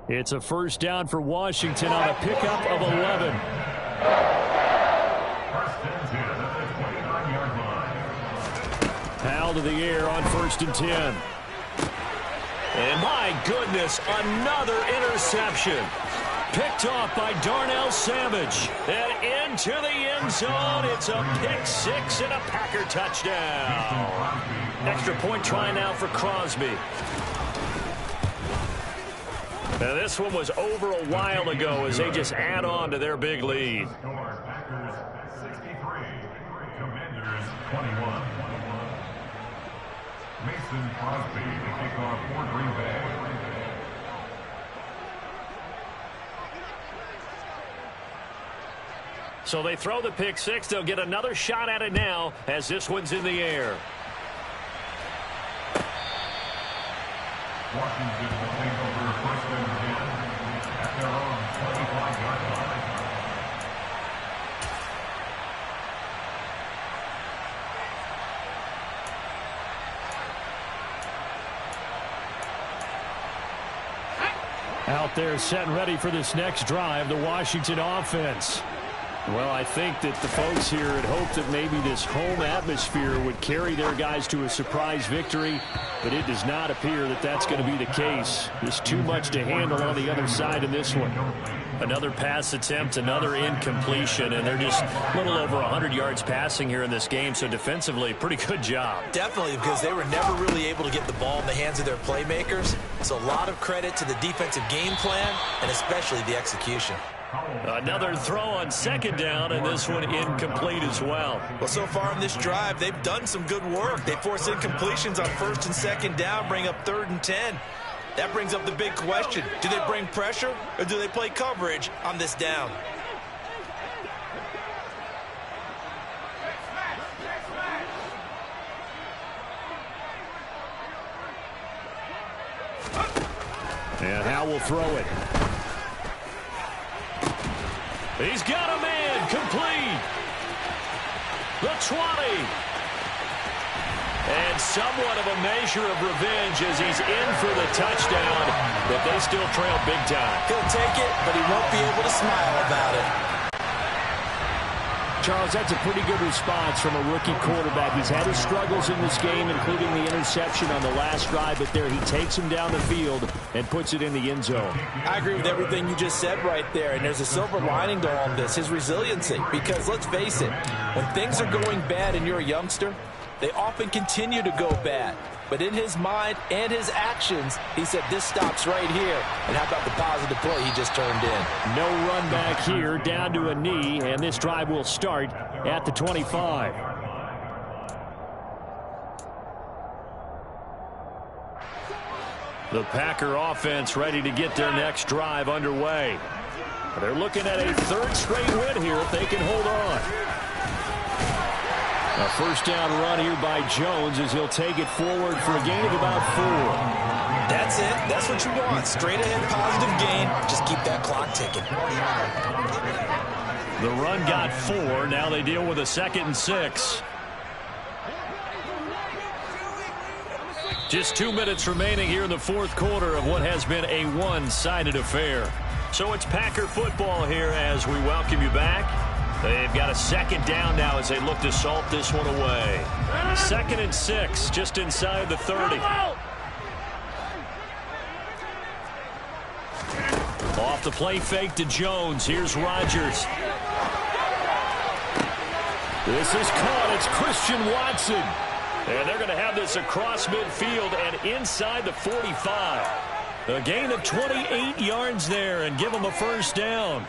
It's a 1st down for Washington on a pickup of 11. Al to the air on 1st and 10. And my goodness, another interception. Picked off by Darnell Savage. And into the end zone. It's a pick 6 and a Packer touchdown. Extra point try now for Crosby. Now this one was over a while ago as they just add on to their big lead. Packers 63, Commanders 21. Mason Crosby to kick off for Green Bay. So they throw the pick 6. They'll get another shot at it now as this one's in the air. Washington will take over 1st and 10 at their own 25-yard line. Out there set and ready for this next drive, the Washington offense. Well, I think that the folks here had hoped that maybe this home atmosphere would carry their guys to a surprise victory, but it does not appear that that's going to be the case. There's too much to handle on the other side in this one. Another pass attempt, another incompletion, and they're just a little over 100 yards passing here in this game, so defensively, pretty good job. Definitely, because they were never really able to get the ball in the hands of their playmakers. So a lot of credit to the defensive game plan and especially the execution. Another throw on 2nd down, and this one incomplete as well. Well, so far in this drive, they've done some good work. They force incompletions on 1st and 2nd down, bring up 3rd and 10. That brings up the big question. Do they bring pressure or do they play coverage on this down? And Howell will throw it. He's got a man, complete. The 20. And somewhat of a measure of revenge as he's in for the touchdown, but they still trail big time. He'll take it, but he won't be able to smile about it. Charles, that's a pretty good response from a rookie quarterback. He's had his struggles in this game, including the interception on the last drive, but there he takes him down the field and puts it in the end zone. I agree with everything you just said right there, and there's a silver lining to all of this, his resiliency. Because let's face it, when things are going bad and you're a youngster, they often continue to go bad. But in his mind and his actions, he said this stops right here. And how about the positive play he just turned in? No run back here, down to a knee, and this drive will start at the 25. The Packer offense ready to get their next drive underway. They're looking at a 3rd straight win here if they can hold on. A first down run here by Jones as he'll take it forward for a gain of about 4. That's it. That's what you want. Straight ahead positive gain. Just keep that clock ticking. The run got 4. Now they deal with a 2nd and 6. Just 2 minutes remaining here in the fourth quarter of what has been a one-sided affair. So it's Packer football here as we welcome you back. They've got a 2nd down now as they look to salt this one away. 2nd and 6, just inside the 30. Off the play fake to Jones. Here's Rodgers. This is caught. It's Christian Watson. And they're going to have this across midfield and inside the 45. A gain of 28 yards there and give them a first down.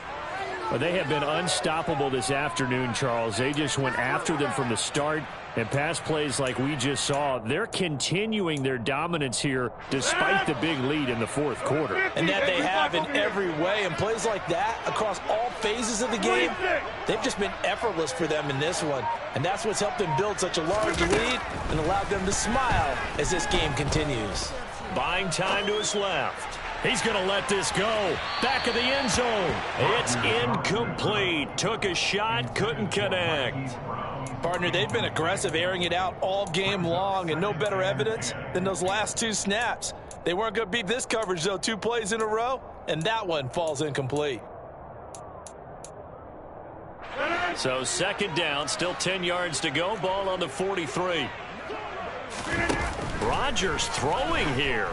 Well, they have been unstoppable this afternoon, Charles. They just went after them from the start. And pass plays like we just saw, they're continuing their dominance here despite the big lead in the fourth quarter. And that they have in every way. And plays like that across all phases of the game, they've just been effortless for them in this one. And that's what's helped them build such a large lead and allowed them to smile as this game continues. Buying time to his left. He's going to let this go. Back of the end zone. It's incomplete. Took a shot, couldn't connect. Partner, they've been aggressive, airing it out all game long, and no better evidence than those last 2 snaps. They weren't going to beat this coverage, though, 2 plays in a row, and that one falls incomplete. So 2nd down, still 10 yards to go. Ball on the 43. Rodgers throwing here.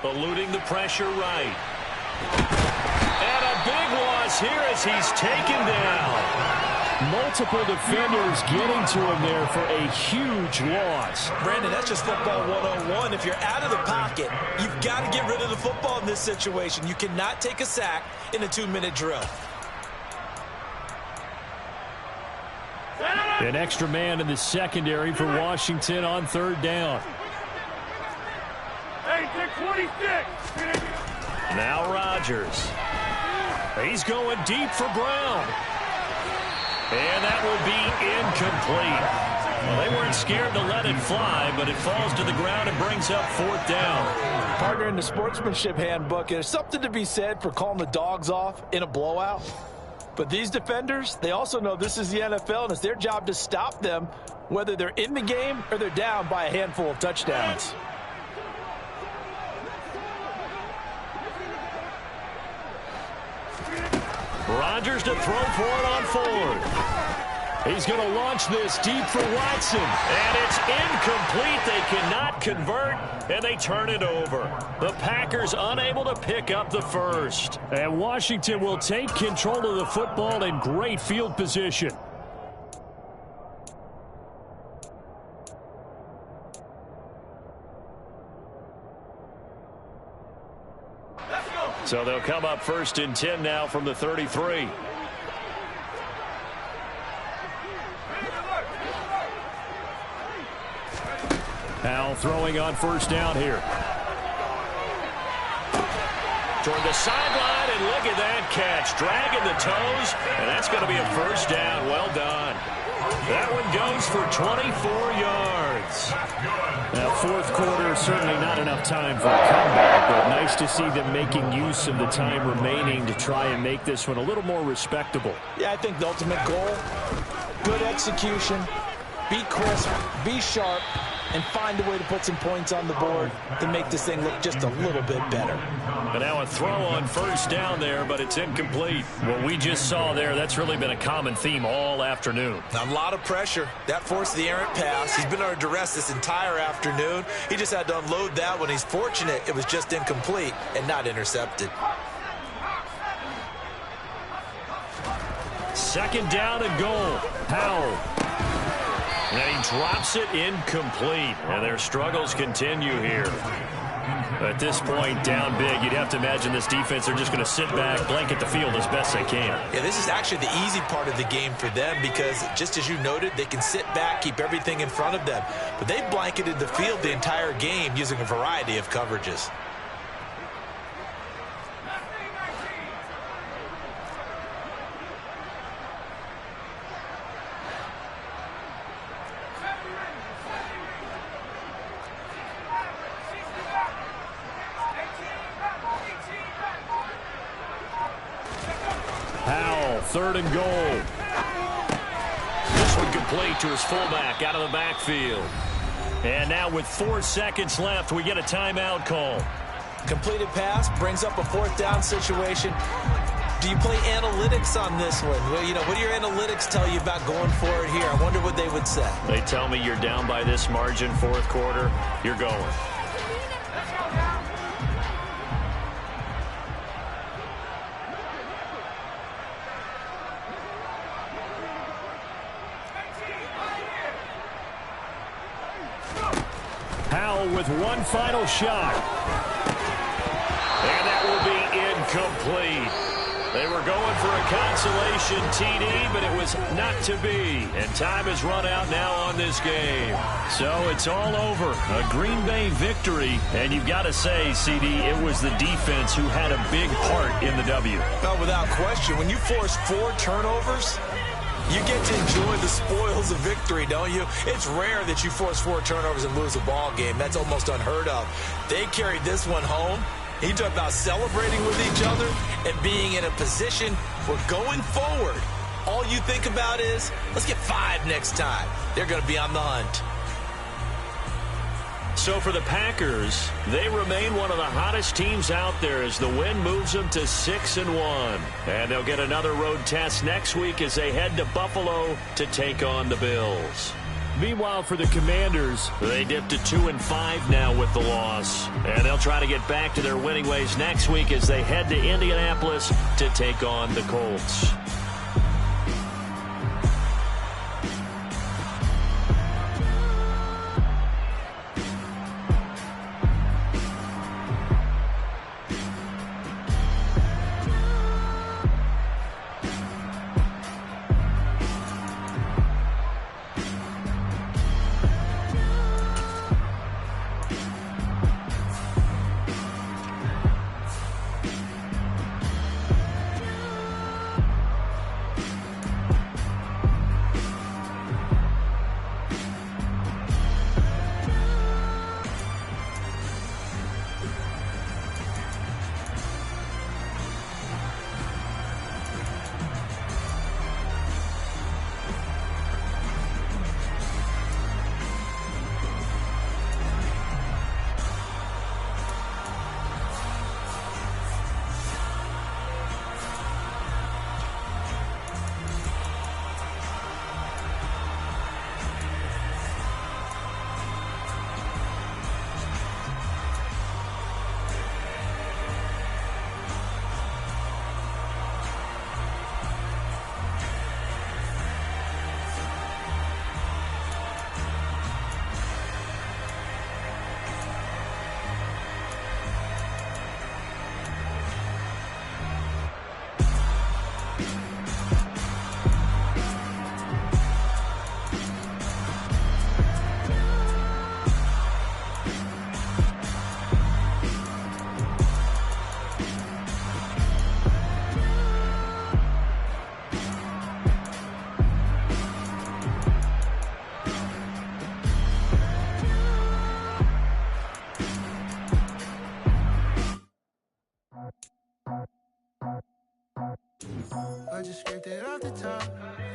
Eluding the pressure right. And a big loss here as he's taken down. Multiple defenders getting to him there for a huge loss. Brandon, that's just football 101. If you're out of the pocket, you've got to get rid of the football in this situation. You cannot take a sack in a 2-minute drill. An extra man in the secondary for Washington on 3rd down. Now Rodgers. He's going deep for Brown. And that will be incomplete. Well, they weren't scared to let it fly, but it falls to the ground and brings up 4th down. Partner, in the sportsmanship handbook, there's something to be said for calling the dogs off in a blowout. But these defenders, they also know this is the NFL, and it's their job to stop them, whether they're in the game or they're down by a handful of touchdowns. Rodgers to throw for it on 4th. He's going to launch this deep for Watson. And it's incomplete. They cannot convert, and they turn it over. The Packers unable to pick up the first. And Washington will take control of the football in great field position. So they'll come up 1st and 10 now from the 33. Powell throwing on 1st down here. Toward the sideline, and look at that catch. Dragging the toes, and that's going to be a first down. Well done. That one goes for 24 yards. Now, fourth quarter, certainly not enough time for a comeback, but nice to see them making use of the time remaining to try and make this one a little more respectable. Yeah, I think the ultimate goal, good execution, be crisp, be sharp, and find a way to put some points on the board to make this thing look just a little bit better. And now a throw on first down there, but it's incomplete. What we just saw there, that's really been a common theme all afternoon. A lot of pressure. That forced the errant pass. He's been under duress this entire afternoon. He just had to unload that one. He's fortunate it was just incomplete and not intercepted. 2nd down and goal. Powell. And he drops it incomplete. And their struggles continue here. At this point, down big, you'd have to imagine this defense, they're just going to sit back, blanket the field as best they can. Yeah, this is actually the easy part of the game for them because, just as you noted, they can sit back, keep everything in front of them. But they've blanketed the field the entire game using a variety of coverages. 3rd and goal. This one complete to his fullback out of the backfield. And now with 4 seconds left, we get a timeout call. Completed pass brings up a 4th down situation. Do you play analytics on this one? Well, you know, what do your analytics tell you about going for it here? I wonder what they would say. They tell me you're down by this margin, 4th quarter, you're going. Powell with one final shot. And that will be incomplete. They were going for a consolation TD, but it was not to be. And time has run out now on this game. So it's all over. A Green Bay victory. And you've got to say, CD, it was the defense who had a big part in the W. No, without question. When you force 4 turnovers, you get to enjoy the spoils of victory, don't you? It's rare that you force 4 turnovers and lose a ball game. That's almost unheard of. They carried this one home. He talked about celebrating with each other and being in a position where going forward, all you think about is, let's get 5 next time. They're going to be on the hunt. So for the Packers, they remain one of the hottest teams out there as the win moves them to 6-1. And they'll get another road test next week as they head to Buffalo to take on the Bills. Meanwhile, for the Commanders, they dipped to 2-5 now with the loss. And they'll try to get back to their winning ways next week as they head to Indianapolis to take on the Colts.